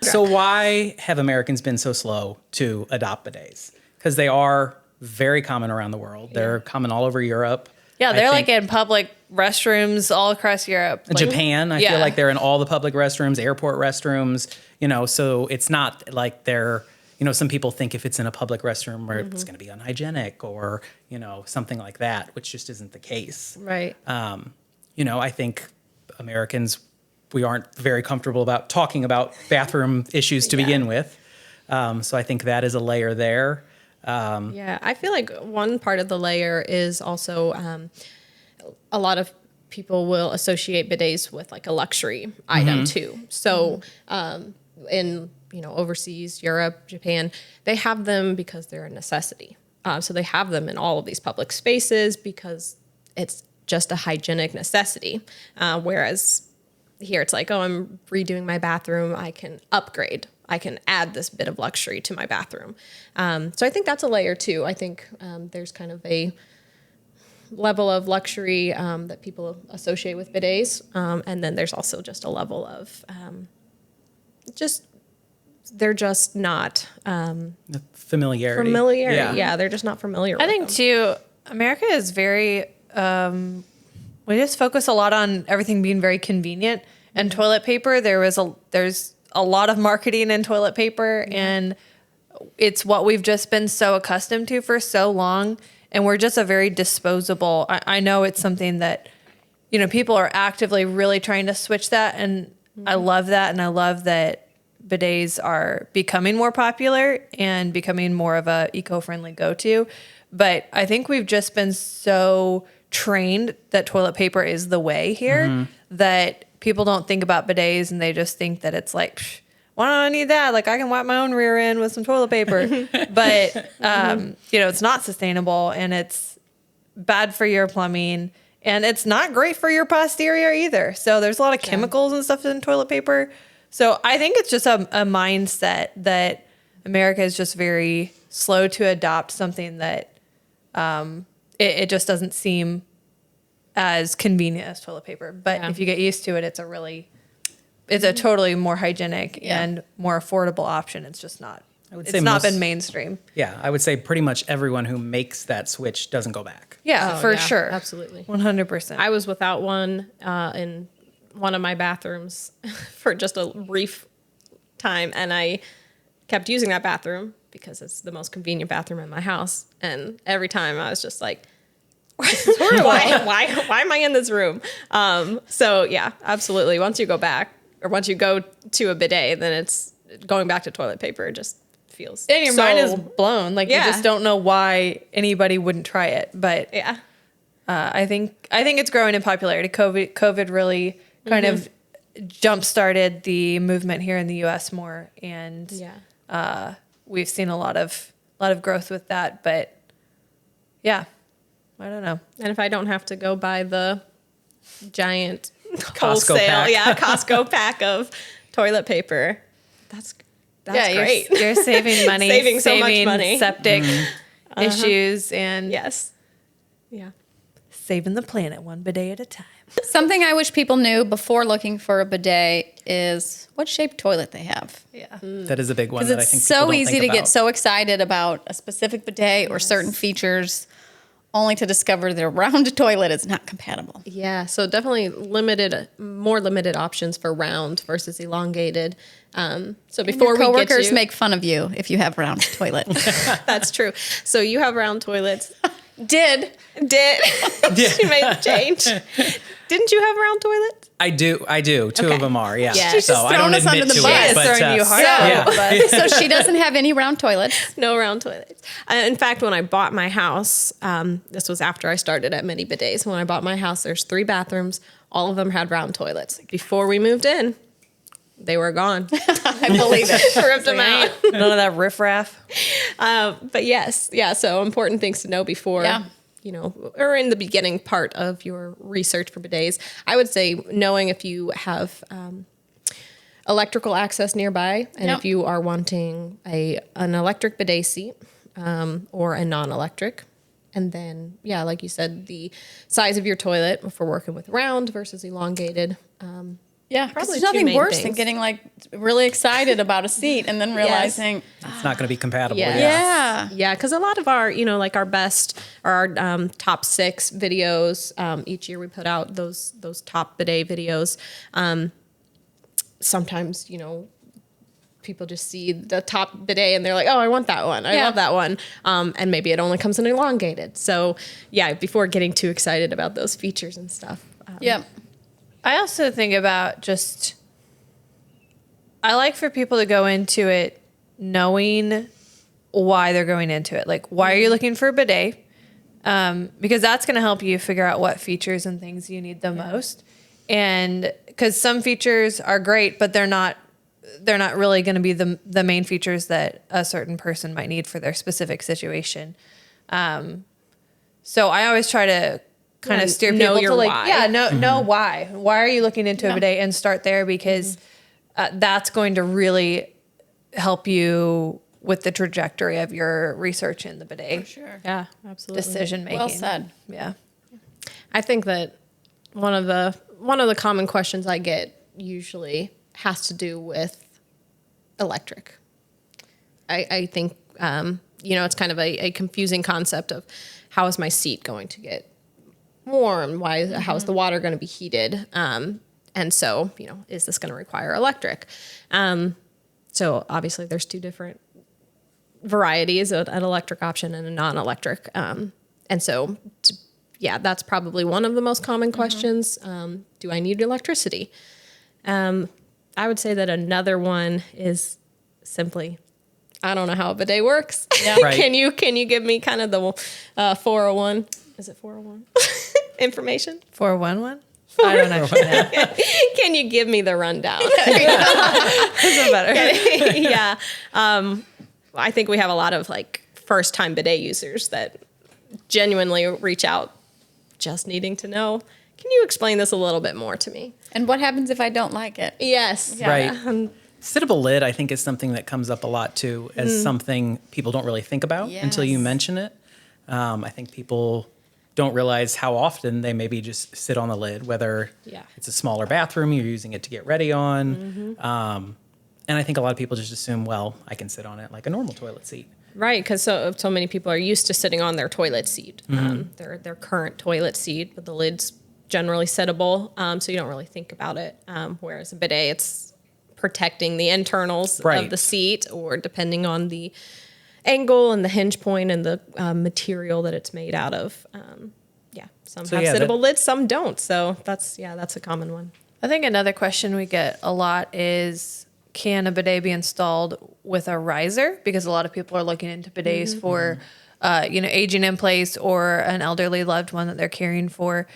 So why have Americans been so slow to adopt bidets? Because they are very common around the world. They're common all over Europe. Yeah, I they're think like in public restrooms all across Europe. Like, Japan, I feel yeah. like they're in all the public restrooms, airport restrooms, so it's not like they're, some people think if it's in a public restroom where it's going to be unhygienic or, something like that, which just isn't the case. right. I think Americans, we aren't very comfortable about talking about bathroom issues to begin with. So I think that is a layer there. Yeah, I feel like one part of the layer is also a lot of people will associate bidets with like a luxury item too. So in overseas, Europe, Japan, they have them because they're a necessity. So they have them in all of these public spaces because it's just a hygienic necessity. Whereas here it's like, oh, I'm redoing my bathroom. I can upgrade. I can add this bit of luxury to my bathroom. So I think that's a layer too. I think there's kind of a level of luxury that people associate with bidets. And then there's also just a level of they're just not Familiarity. Yeah, they're just not familiar I with think them. too, America is very, we just focus a lot on everything being very convenient. And toilet paper, there's a lot of marketing in toilet paper, and it's what we've just been so accustomed to for so long. And we're just a very disposable. I know it's something that, people are actively really trying to switch that. And I love that. And I love that bidets are becoming more popular and becoming more of a eco-friendly go-to. But I think we've just been so trained that toilet paper is the way here that people don't think about bidets and they just think that it's like, psh, why do I need that? Like I can wipe my own rear end with some toilet paper. But, it's not sustainable and it's bad for your plumbing and it's not great for your posterior either. So there's a lot of chemicals and stuff in toilet paper. So I think it's just a mindset that America is just very slow to adopt something that it just doesn't seem as convenient as toilet paper. But if you get used to it, it's a totally more hygienic and more affordable option. It's just not. It's not been mainstream. Yeah, I would say pretty much everyone who makes that switch doesn't go back. Yeah, for sure. Absolutely. 100%. I was without one in one of my bathrooms for just a brief time, and I kept using that bathroom because it's the most convenient bathroom in my house. And every time I was just like, why am I in this room? So yeah, absolutely. Once you go back or once you go to a bidet, then it's going back to toilet paper. It just feels and your mind is blown. Like you Yeah. just don't know why anybody wouldn't try it. But yeah. I think it's growing in popularity. COVID really kind of jump started the movement here in the U.S. more, and we've seen a lot of growth with that. But yeah, I don't know. And if I don't have to go buy the giant Costco pack. Costco pack of toilet paper, that's great. You're saving money, Saving so much money. septic issues, and Yes. Yeah. saving the planet one bidet at a time. Something I wish people knew before looking for a bidet is what shaped toilet they have. Yeah. That is a big one. Because That I it's think so people don't easy think to get about. so excited about a specific bidet or certain features, only to discover their round toilet is not compatible. Yeah, so definitely more limited options for round versus elongated. So before Your we get coworkers to, make fun of you if you have round toilet. that's true. So you have round toilets. Did. She made the change. Didn't you have round toilets? I do. Two of them are, yeah. Yeah. She's just I don't throwing us admit under the to bus. it, but Throwing you hard. yeah. So she doesn't have any round toilets. No round toilets. In fact, when I bought my house, this was after I started at Many Bidets. When I bought my house, there's 3 bathrooms. All of them had round toilets. Before we moved in, they were gone. I believe it. Ripped them out. None of that riffraff. But yes, yeah. So important things to know before, Yeah. or in the beginning part of your research for bidets. I would say knowing if you have electrical access nearby, and Yep. if you are wanting an electric bidet seat or a non-electric. And then, yeah, like you said, the size of your toilet if we're working with round versus elongated. Yeah, Probably there's two nothing main worse than things. getting like really excited about a seat and then realizing, It's not going to be compatible. Yes. yeah. Yeah, because a lot of our, like our best or our top 6 videos, each year we put out those top bidet videos. Sometimes, people just see the top bidet and they're like, oh, I want that one. I Yeah. love that one. And maybe it only comes in elongated. So yeah, before getting too excited about those features and stuff. Yep. I also think about I like for people to go into it knowing why they're going into it. Like, why are you looking for a bidet? Because that's going to help you figure out what features and things you need the most. And because some features are great, but they're not really going to be the main features that a certain person might need for their specific situation. So I always try to kind of steer know people your to why. know why. Why are you looking into a bidet, and start there, because that's going to really help you with the trajectory of your research in the bidet Sure. Yeah, absolutely. decision making. Well said. Yeah. I think that one of the common questions I get usually has to do with electric. I think it's kind of a confusing concept of how is my seat going to get warm? How is the water going to be heated? And so, is this going to require electric? So obviously there's 2 different varieties, an electric option and a non-electric. And so, that's probably one of the most common questions. Do I need electricity? I would say that another one is simply, I don't know how a bidet works. Yeah. Right. Can you give me kind of the 401? Is it 401 information? 411? I don't actually know. Can you give me the rundown? Doesn't matter. Yeah. I think we have a lot of first time bidet users that genuinely reach out just needing to know, can you explain this a little bit more to me? And what happens if I don't like it? Yes. Right. Sittable lid, I think, is something that comes up a lot too, as something people don't really think about until you Yes. mention it. I think people don't realize how often they maybe just sit on the lid, whether it's a smaller bathroom, you're using it to get ready on. And I think a lot of people just assume, well, I can sit on it like a normal toilet seat. Right, because so many people are used to sitting on their toilet seat, their current toilet seat, but the lid's generally sittable, so you don't really think about it. Whereas a bidet, it's protecting the internals Right. of the seat, or depending on the angle and the hinge point and the material that it's made out of. Some So, have yeah, sittable lids, some don't. So that's a common one. I think another question we get a lot is, can a bidet be installed with a riser? Because a lot of people are looking into bidets for, aging in place or an elderly loved one that they're caring for.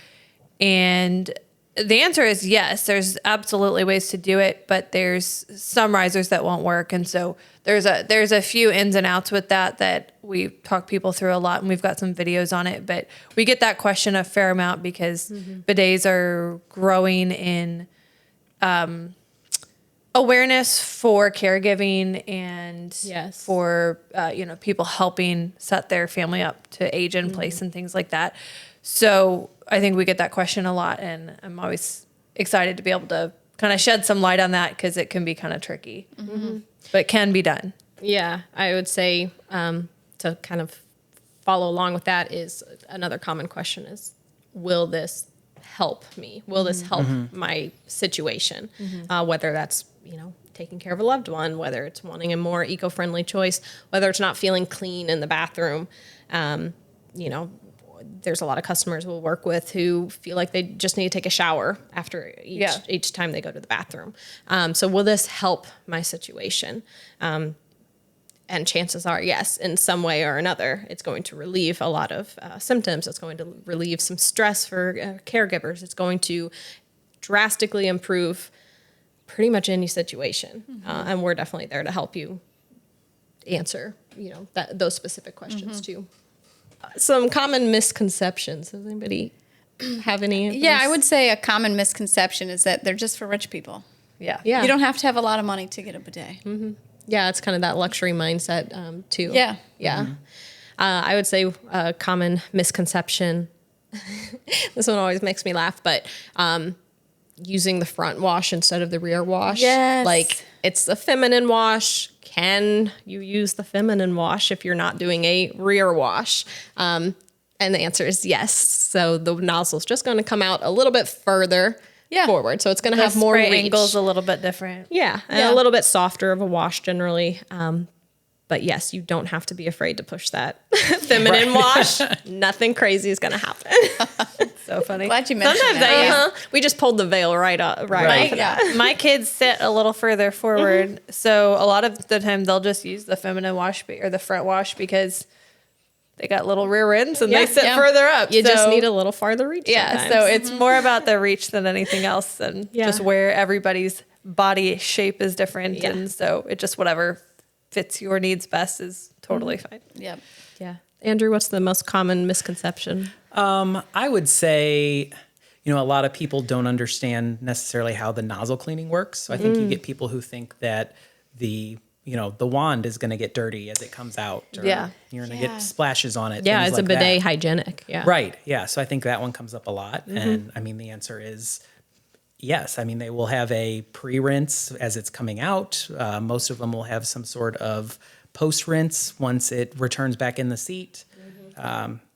And the answer is yes, there's absolutely ways to do it, but there's some risers that won't work. And so there's a few ins and outs with that we talk people through a lot, and we've got some videos on it. But we get that question a fair amount because bidets are growing in awareness for caregiving and Yes. for people helping set their family up to age in place and things like that. So I think we get that question a lot, and I'm always excited to be able to kind of shed some light on that, because it can be kind of tricky, but it can be done. Yeah, I would say to kind of follow along with that is another common question is, will this help me? Will this help my situation? Whether that's, taking care of a loved one, whether it's wanting a more eco-friendly choice, whether it's not feeling clean in the bathroom, there's a lot of customers we'll work with who feel like they just need to take a shower after each time they go to the bathroom. So will this help my situation? And chances are, yes, in some way or another, it's going to relieve a lot of symptoms. It's going to relieve some stress for caregivers. It's going to drastically improve pretty much any situation. And we're definitely there to help you answer, those specific questions too. Some common misconceptions. Does anybody have any of Yeah, those? I would say a common misconception is that they're just for rich people. Yeah. Yeah. You don't have to have a lot of money to get a bidet. Yeah, it's kind of that luxury mindset too. Yeah. Yeah. I would say a common misconception, this one always makes me laugh, but using the front wash instead of the rear wash. Yes. Like, it's a feminine wash. Can you use the feminine wash if you're not doing a rear wash? And the answer is yes. So the nozzle's just going to come out a little bit further forward. So it's going to have more spray reach. angle's a little bit different. Yeah, and a little bit softer of a wash generally. But yes, you don't have to be afraid to push that feminine wash. Nothing crazy is going to happen. So funny. Glad you mentioned Sometimes that. We just pulled the veil right off of that. My kids sit a little further forward, so a lot of the time they'll just use the feminine wash or the front wash because they got little rear ends and they sit further up. You just So- need a little farther reach. Yeah, sometimes. so it's more about the reach than anything else, and just where everybody's body shape is different, and so it just whatever fits your needs best is totally fine. Yep. Yeah. Andrew, what's the most common misconception? I would say, a lot of people don't understand necessarily how the nozzle cleaning works. So I think you get people who think that the wand is going to get dirty as it comes out. Or you're going to get splashes on it. Yeah, things it's like a bidet that. hygienic. Yeah. Right. Yeah. So I think that one comes up a lot. And I mean, the answer is yes. I mean, they will have a pre-rinse as it's coming out. Most of them will have some sort of post-rinse once it returns back in the seat.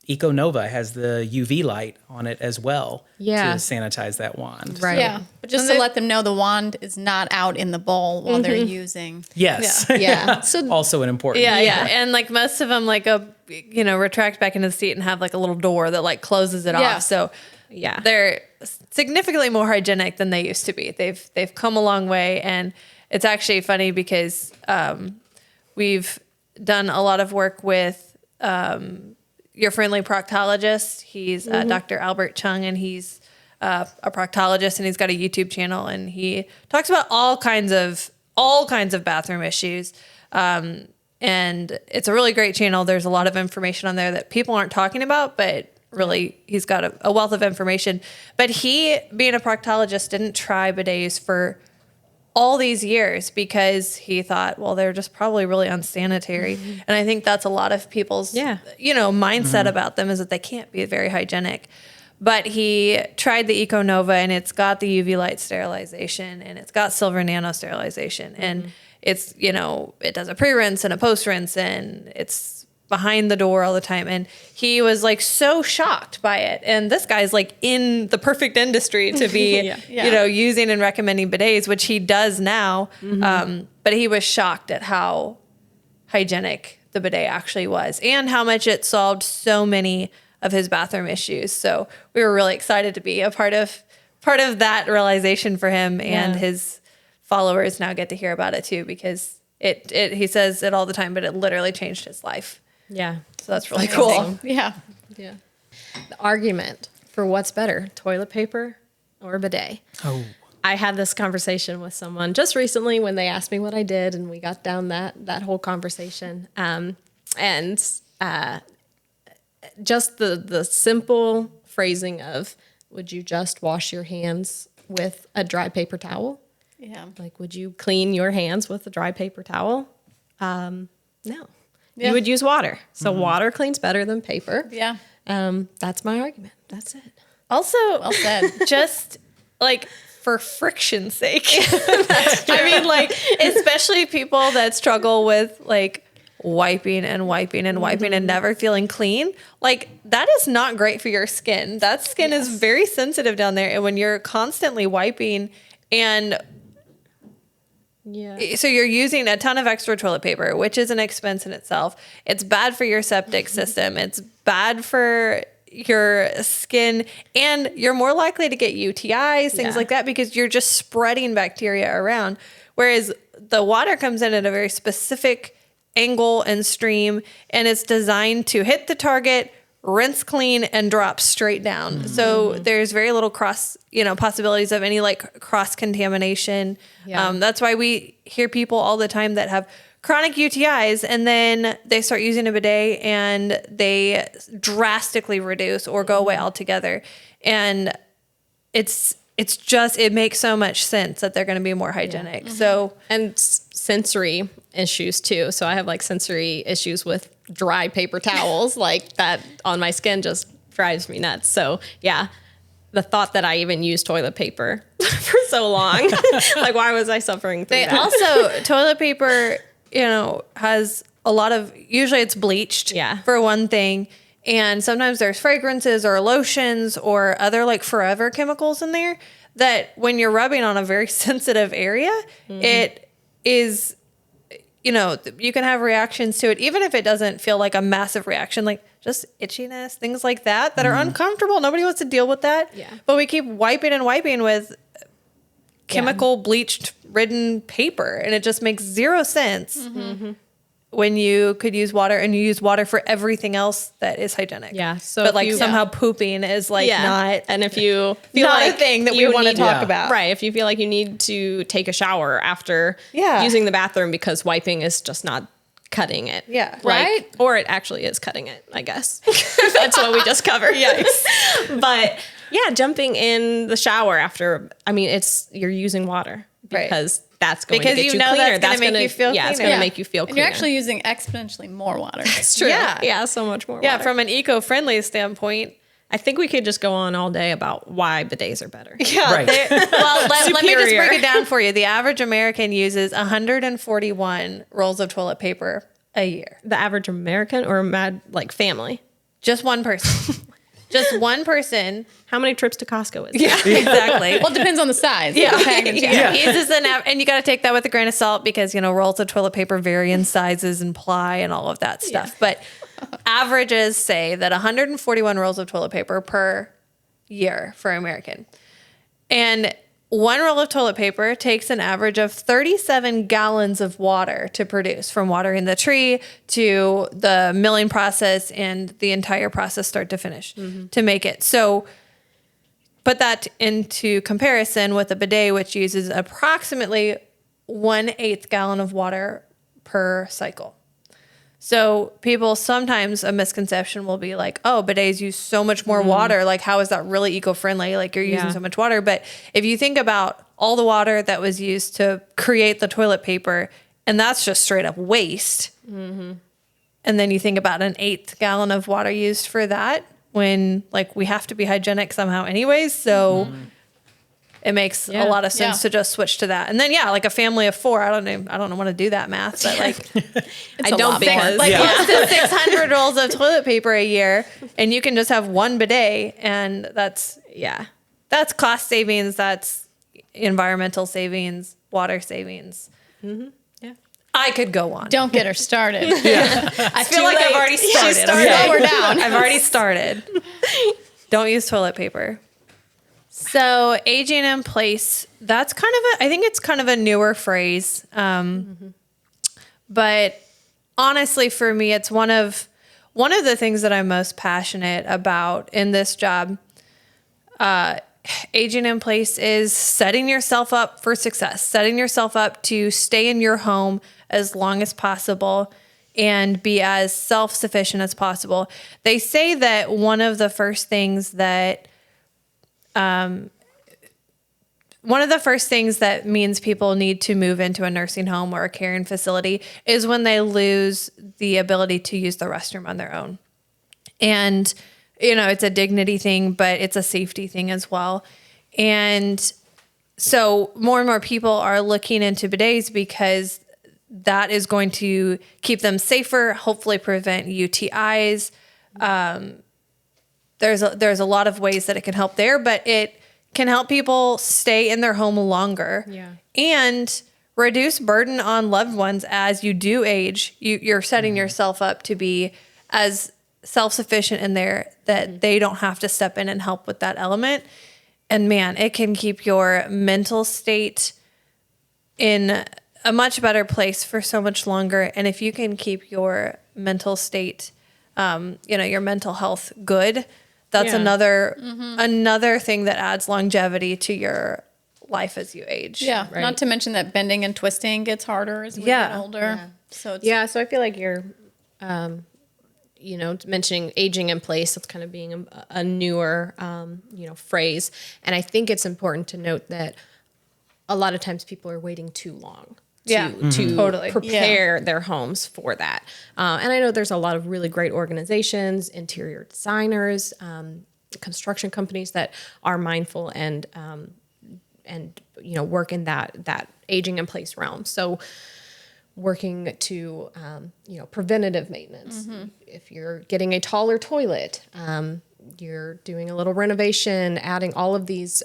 Eco Nova has the UV light on it as well to sanitize that wand. Right. Yeah. But just to let them know the wand is not out in the bowl while they're using. Yes. Yeah. So Also an important. Yeah. And like most of them retract back into the seat and have like a little door that like closes it off. So they're significantly more hygienic than they used to be. They've come a long way, and it's actually funny because we've done a lot of work with your friendly proctologist. He's Dr. Albert Chung, and he's a proctologist, and he's got a YouTube channel, and he talks about all kinds of bathroom issues. And it's a really great channel. There's a lot of information on there that people aren't talking about, but really he's got a wealth of information. But he, being a proctologist, didn't try bidets for all these years because he thought, well, they're just probably really unsanitary. And I think that's a lot of people's, mindset about them, is that they can't be very hygienic. But he tried the Eco Nova, and it's got the UV light sterilization, and it's got silver nano sterilization. And it's, it does a pre-rinse and a post-rinse, and it's behind the door all the time. And he was like so shocked by it. And this guy's like in the perfect industry to be, using and recommending bidets, which he does now. But he was shocked at how hygienic the bidet actually was and how much it solved so many of his bathroom issues. So we were really excited to be a part of that realization for him, and his followers now get to hear about it too, because he says it all the time, but it literally changed his life. yeah. So that's really cool. Awesome. Yeah. Yeah. The argument for what's better, toilet paper or bidet. Oh. I had this conversation with someone just recently when they asked me what I did, and we got down that whole conversation. Just the simple phrasing of, would you just wash your hands with a dry paper towel? Yeah. Like, would you clean your hands with a dry paper towel? No. Yeah. You would use water. So water cleans better than paper. Yeah. That's my argument. That's it. Also, Well said. just like for friction's sake. I mean, like, especially people that struggle with like wiping and wiping and wiping and never feeling clean. Like, that is not great for your skin. That skin is very sensitive down there. And when you're constantly wiping, and so you're using a ton of extra toilet paper, which is an expense in itself. It's bad for your septic system. It's bad for your skin, and you're more likely to get UTIs, things like that, because you're just spreading bacteria around. Whereas the water comes in at a very specific angle and stream, and it's designed to hit the target, rinse clean, and drop straight down. So there's very little possibilities of any like cross contamination. That's why we hear people all the time that have chronic UTIs, and then they start using a bidet and they drastically reduce or go away altogether. And it makes so much sense that they're going to be more hygienic. So, and sensory issues too. So I have like sensory issues with dry paper towels, like that on my skin just drives me nuts. So yeah, the thought that I even used toilet paper for so long, like why was I suffering through that? also, toilet paper, has a lot of, usually it's bleached for one thing. And sometimes there's fragrances or lotions or other like forever chemicals in there that when you're rubbing on a very sensitive area, it is, you can have reactions to it, even if it doesn't feel like a massive reaction, like just itchiness, things like that are uncomfortable. Nobody wants to deal with that. Yeah. But we keep wiping and wiping with chemical bleached ridden paper, and it just makes zero sense when you could use water, and you use water for everything else that is hygienic. Yeah. So but like somehow pooping is like not, and if you feel not like a thing that we you want to need- talk about. Right. If you feel like you need to take a shower after using the bathroom because wiping is just not cutting it. Yeah. Right. Or it actually is cutting it, I guess. That's what we just covered. But yeah, jumping in the shower after, you're using water because that's going Because to get you you know cleaner. that's gonna make you feel it's cleaner. going to make you feel And cleaner. you're actually using exponentially more water. It's true. Yeah. Yeah, so much more Yeah, water. from an eco-friendly standpoint. I think we could just go on all day about why bidets are better. Yeah. Right. Well, let me just Superior. break it down for you. The average American uses 141 rolls of toilet paper a year. The average American or family? Just one person. Just one person. How many trips to Costco is Yeah, exactly. Well, it depends on the size. Yeah. of the package. Uses and you got to take that with a grain of salt because, rolls of toilet paper vary in sizes and ply and all of that stuff. But averages say that 141 rolls of toilet paper per year for American. And one roll of toilet paper takes an average of 37 gallons of water to produce, from watering the tree to the milling process and the entire process start to finish to make it. So put that into comparison with a bidet, which uses approximately 1/8 gallon of water per cycle. So people, sometimes a misconception will be like, oh, bidets use so much more water. Like, how is that really eco-friendly? Like, you're using so much water. But if you think about all the water that was used to create the toilet paper, and that's just straight up waste. And then you think about 1/8 gallon of water used for that, when like we have to be hygienic somehow anyways. So it makes a lot of sense to just switch to that. And then, like a family of 4, I don't want to do that math, but like, I don't because close to 600 rolls of toilet paper a year, and you can just have one bidet, and that's cost savings, that's environmental savings, water savings. I could go on. Don't get her started. I feel like I've already started. Slow her down. I've already started. Don't use toilet paper. So aging in place, that's I think it's kind of a newer phrase. But honestly, for me, it's one of the things that I'm most passionate about in this job. Aging in place is setting yourself up for success, setting yourself up to stay in your home as long as possible and be as self-sufficient as possible. They say that one of the first things that means people need to move into a nursing home or a caring facility is when they lose the ability to use the restroom on their own. And, it's a dignity thing, but it's a safety thing as well. And so more and more people are looking into bidets because that is going to keep them safer, hopefully prevent UTIs. There's a lot of ways that it can help there, but it can help people stay in their home longer and reduce burden on loved ones as you do age. You're setting yourself up to be as self-sufficient in there that they don't have to step in and help with that element. And man, it can keep your mental state in a much better place for so much longer. And if you can keep your mental state, your mental health good, that's another thing that adds longevity to your life as you age. Yeah. Right. Not to mention that bending and twisting gets harder as we get older. Yeah. So it's, Yeah, so I feel like you're, mentioning aging in place. It's kind of being a newer, phrase. And I think it's important to note that a lot of times people are waiting too long to Totally. prepare their homes for that. And I know there's a lot of really great organizations, interior designers, construction companies that are mindful and work in that aging in place realm. So working to, preventative maintenance. If you're getting a taller toilet, you're doing a little renovation, adding all of these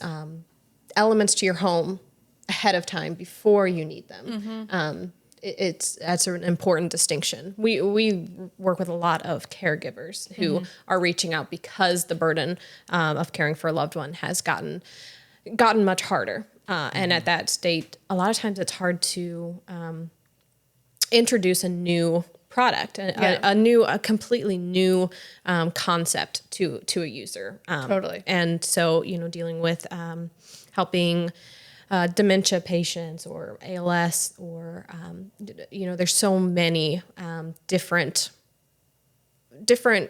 elements to your home ahead of time before you need them. That's an important distinction. We work with a lot of caregivers who are reaching out because the burden of caring for a loved one has gotten much harder. And at that state, a lot of times it's hard to introduce a new product, a completely new concept to a user. Totally. And so, dealing with helping dementia patients or ALS or, there's so many different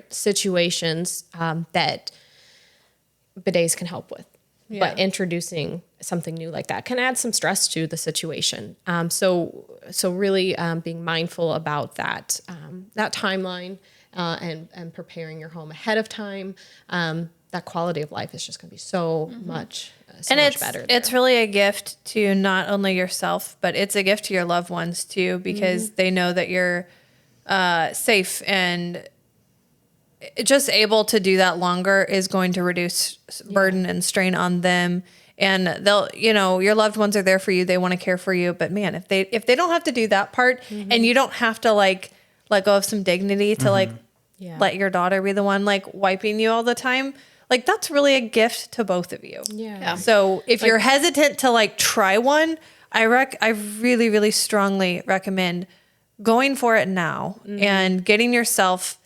situations that bidets can help with. Yeah. But introducing something new like that can add some stress to the situation. So really being mindful about that timeline and preparing your home ahead of time. That quality of life is just going to be so much better. It's really a gift to not only yourself, but it's a gift to your loved ones too, because they know that you're safe, and just able to do that longer is going to reduce burden and strain on them. And they'll, your loved ones are there for you. They want to care for you. But man, if they don't have to do that part, and you don't have to let go of some dignity to let your daughter be the one wiping you all the time, that's really a gift to both of you. Yeah. So if you're hesitant to try one, I really, really strongly recommend going for it now and getting yourself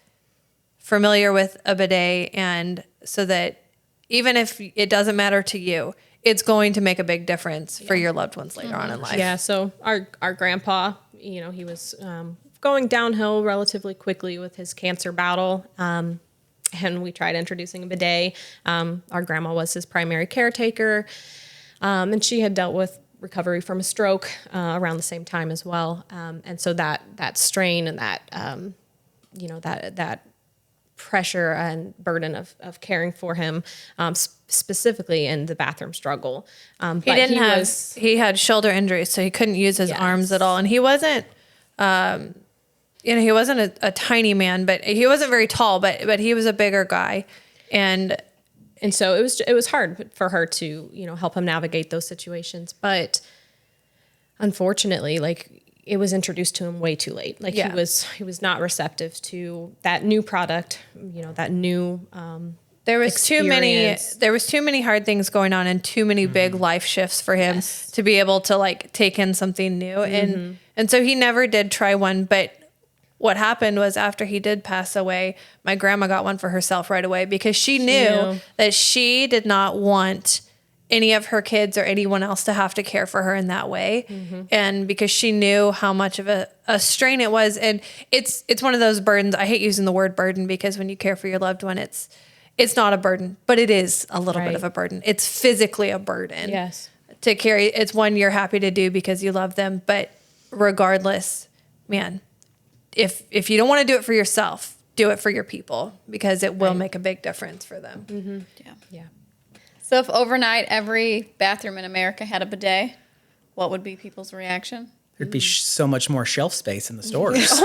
familiar with a bidet, and so that even if it doesn't matter to you, it's going to make a big difference for your loved ones later on in life. Yeah. So our grandpa, he was going downhill relatively quickly with his cancer battle. And we tried introducing a bidet. Our grandma was his primary caretaker. And she had dealt with recovery from a stroke around the same time as well. And so that strain and that pressure and burden of caring for him, specifically in the bathroom struggle. He had shoulder injuries, so he couldn't use his arms at all. And he wasn't, he wasn't a tiny man, but he wasn't very tall, but he was a bigger guy. And so it was hard for her to, help him navigate those situations. But unfortunately, it was introduced to him way too late. He was not receptive to that new product, that new there was experience. too many hard things going on, and too many big life shifts for him to be able to take in something new. And so he never did try one. But what happened was, after he did pass away, my grandma got one for herself right away, because she knew that she did not want any of her kids or anyone else to have to care for her in that way. And because she knew how much of a strain it was. And it's one of those burdens. I hate using the word burden, because when you care for your loved one, it's not a burden, but it is a little bit of a burden. It's physically a burden to carry. It's one you're happy to do because you love them. But regardless, man, if you don't want to do it for yourself, do it for your people, because it will make a big difference for them. Yeah. So if overnight every bathroom in America had a bidet, what would be people's reaction? There'd be so much more shelf space in the stores.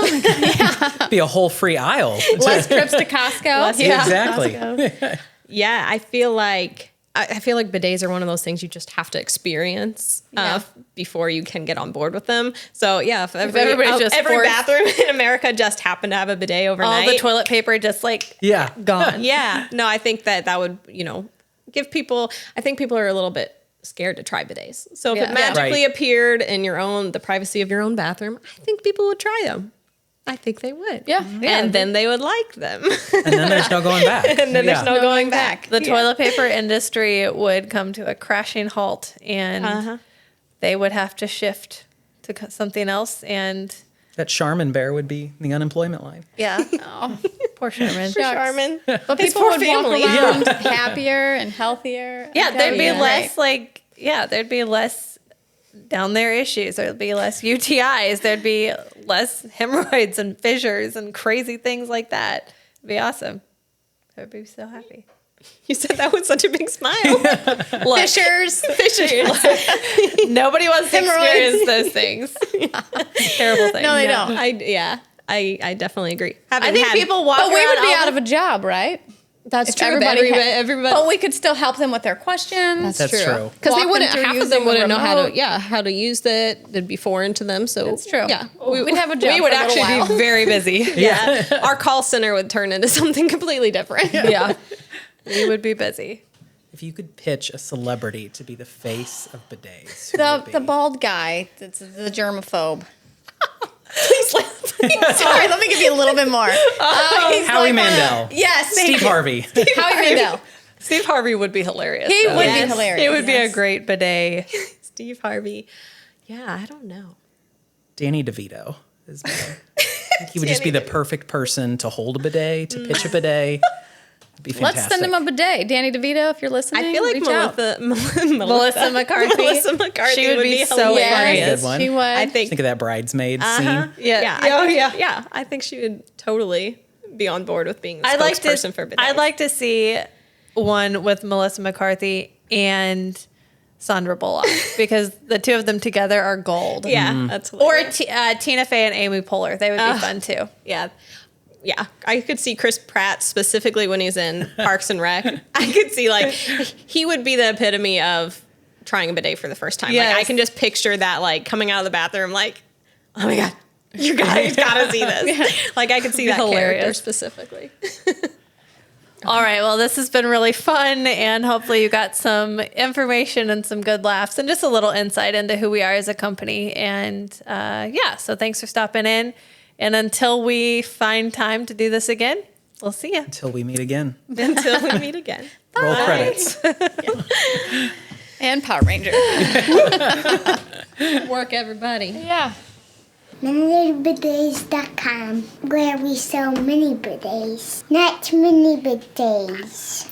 Be a whole free aisle. Less trips to Costco. Exactly. Yeah, I feel like I feel like bidets are one of those things you just have to experience before you can get on board with them. So yeah, if everybody's just every forced- bathroom in America just happened to have a bidet overnight, All the toilet paper just like Yeah. gone. yeah, no, I think that would, give people, I think people are a little bit scared to try bidets. So if Yeah. it magically Right. appeared in the privacy of your own bathroom, I think people would try them. I think they would. Yeah. And then they would like them. And then there's no going back. And then there's no going back. The toilet paper industry would come to a crashing halt, and they would have to shift to something else. And That Charmin bear would be the unemployment line. yeah, poor Sherman. Charmin. But His people poor would family. walk around happier and healthier. Yeah, there'd be Yeah. less there'd be less down there issues. There'd be less UTIs. There'd be less hemorrhoids and fissures and crazy things like that. It'd be awesome. I'd be so happy. You said that with such a big smile. Look, Fishers. nobody wants to Hemorrhoids. experience those things. Terrible things. No, they don't. I definitely agree. I think people walk But we around would be all out the- of a job, right? That's If true. everybody had- Everybody. But we could still help them with their questions. That's true. Because they Walk wouldn't. them through Half of using them the wouldn't know remote. how to use it. It'd be foreign to them. So That's true. Yeah, We'd have a job We would for a little actually while. be very busy. yeah. Our call center would turn into something completely different. Yeah. We would be busy. If you could pitch a celebrity to be the face of bidets, who would it The be? bald guy that's the germaphobe. Please, Sorry, let me give you a little bit more. He's Howie like Mandel. Yes, Steve Harvey. Howie Mandel. Steve Harvey would be hilarious. He though. would Yes. be hilarious. It would be a Yes. great bidet. Steve Harvey. Yeah, I don't know. Danny DeVito is mine. I think he would just be the perfect person to hold a bidet, to pitch a bidet. It'd be fantastic. Let's send him a bidet. Danny DeVito, if you're listening, I feel like reach out. Melissa McCarthy. Melissa McCarthy She would be so hilarious. funny. Yes, Good one. she would. I think. Think of that bridesmaid scene. Yeah. Yeah. I think she would totally be on board with being the spokesperson for bidets. I'd like to see one with Melissa McCarthy and Sandra Bullock because the two of them together are gold. Yeah, that's Or hilarious. Tina Fey and Amy Poehler. They would be fun too. Yeah. Yeah, I could see Chris Pratt specifically when he's in Parks and Rec. I could see he would be the epitome of trying a bidet for the first time. Yes. Like I can just picture that coming out of the bathroom oh my God, you guys gotta see this. Like I could see that character hilarious. specifically. All right. Well, this has been really fun, and hopefully you got some information and some good laughs and just a little insight into who we are as a company. And so thanks for stopping in. And until we find time to do this again, we'll see you. Until we meet again. Until we meet again. Roll credits. And Power Ranger. Work, everybody. Yeah. ManyBidets.com, where we sell mini bidets, not mini bidets.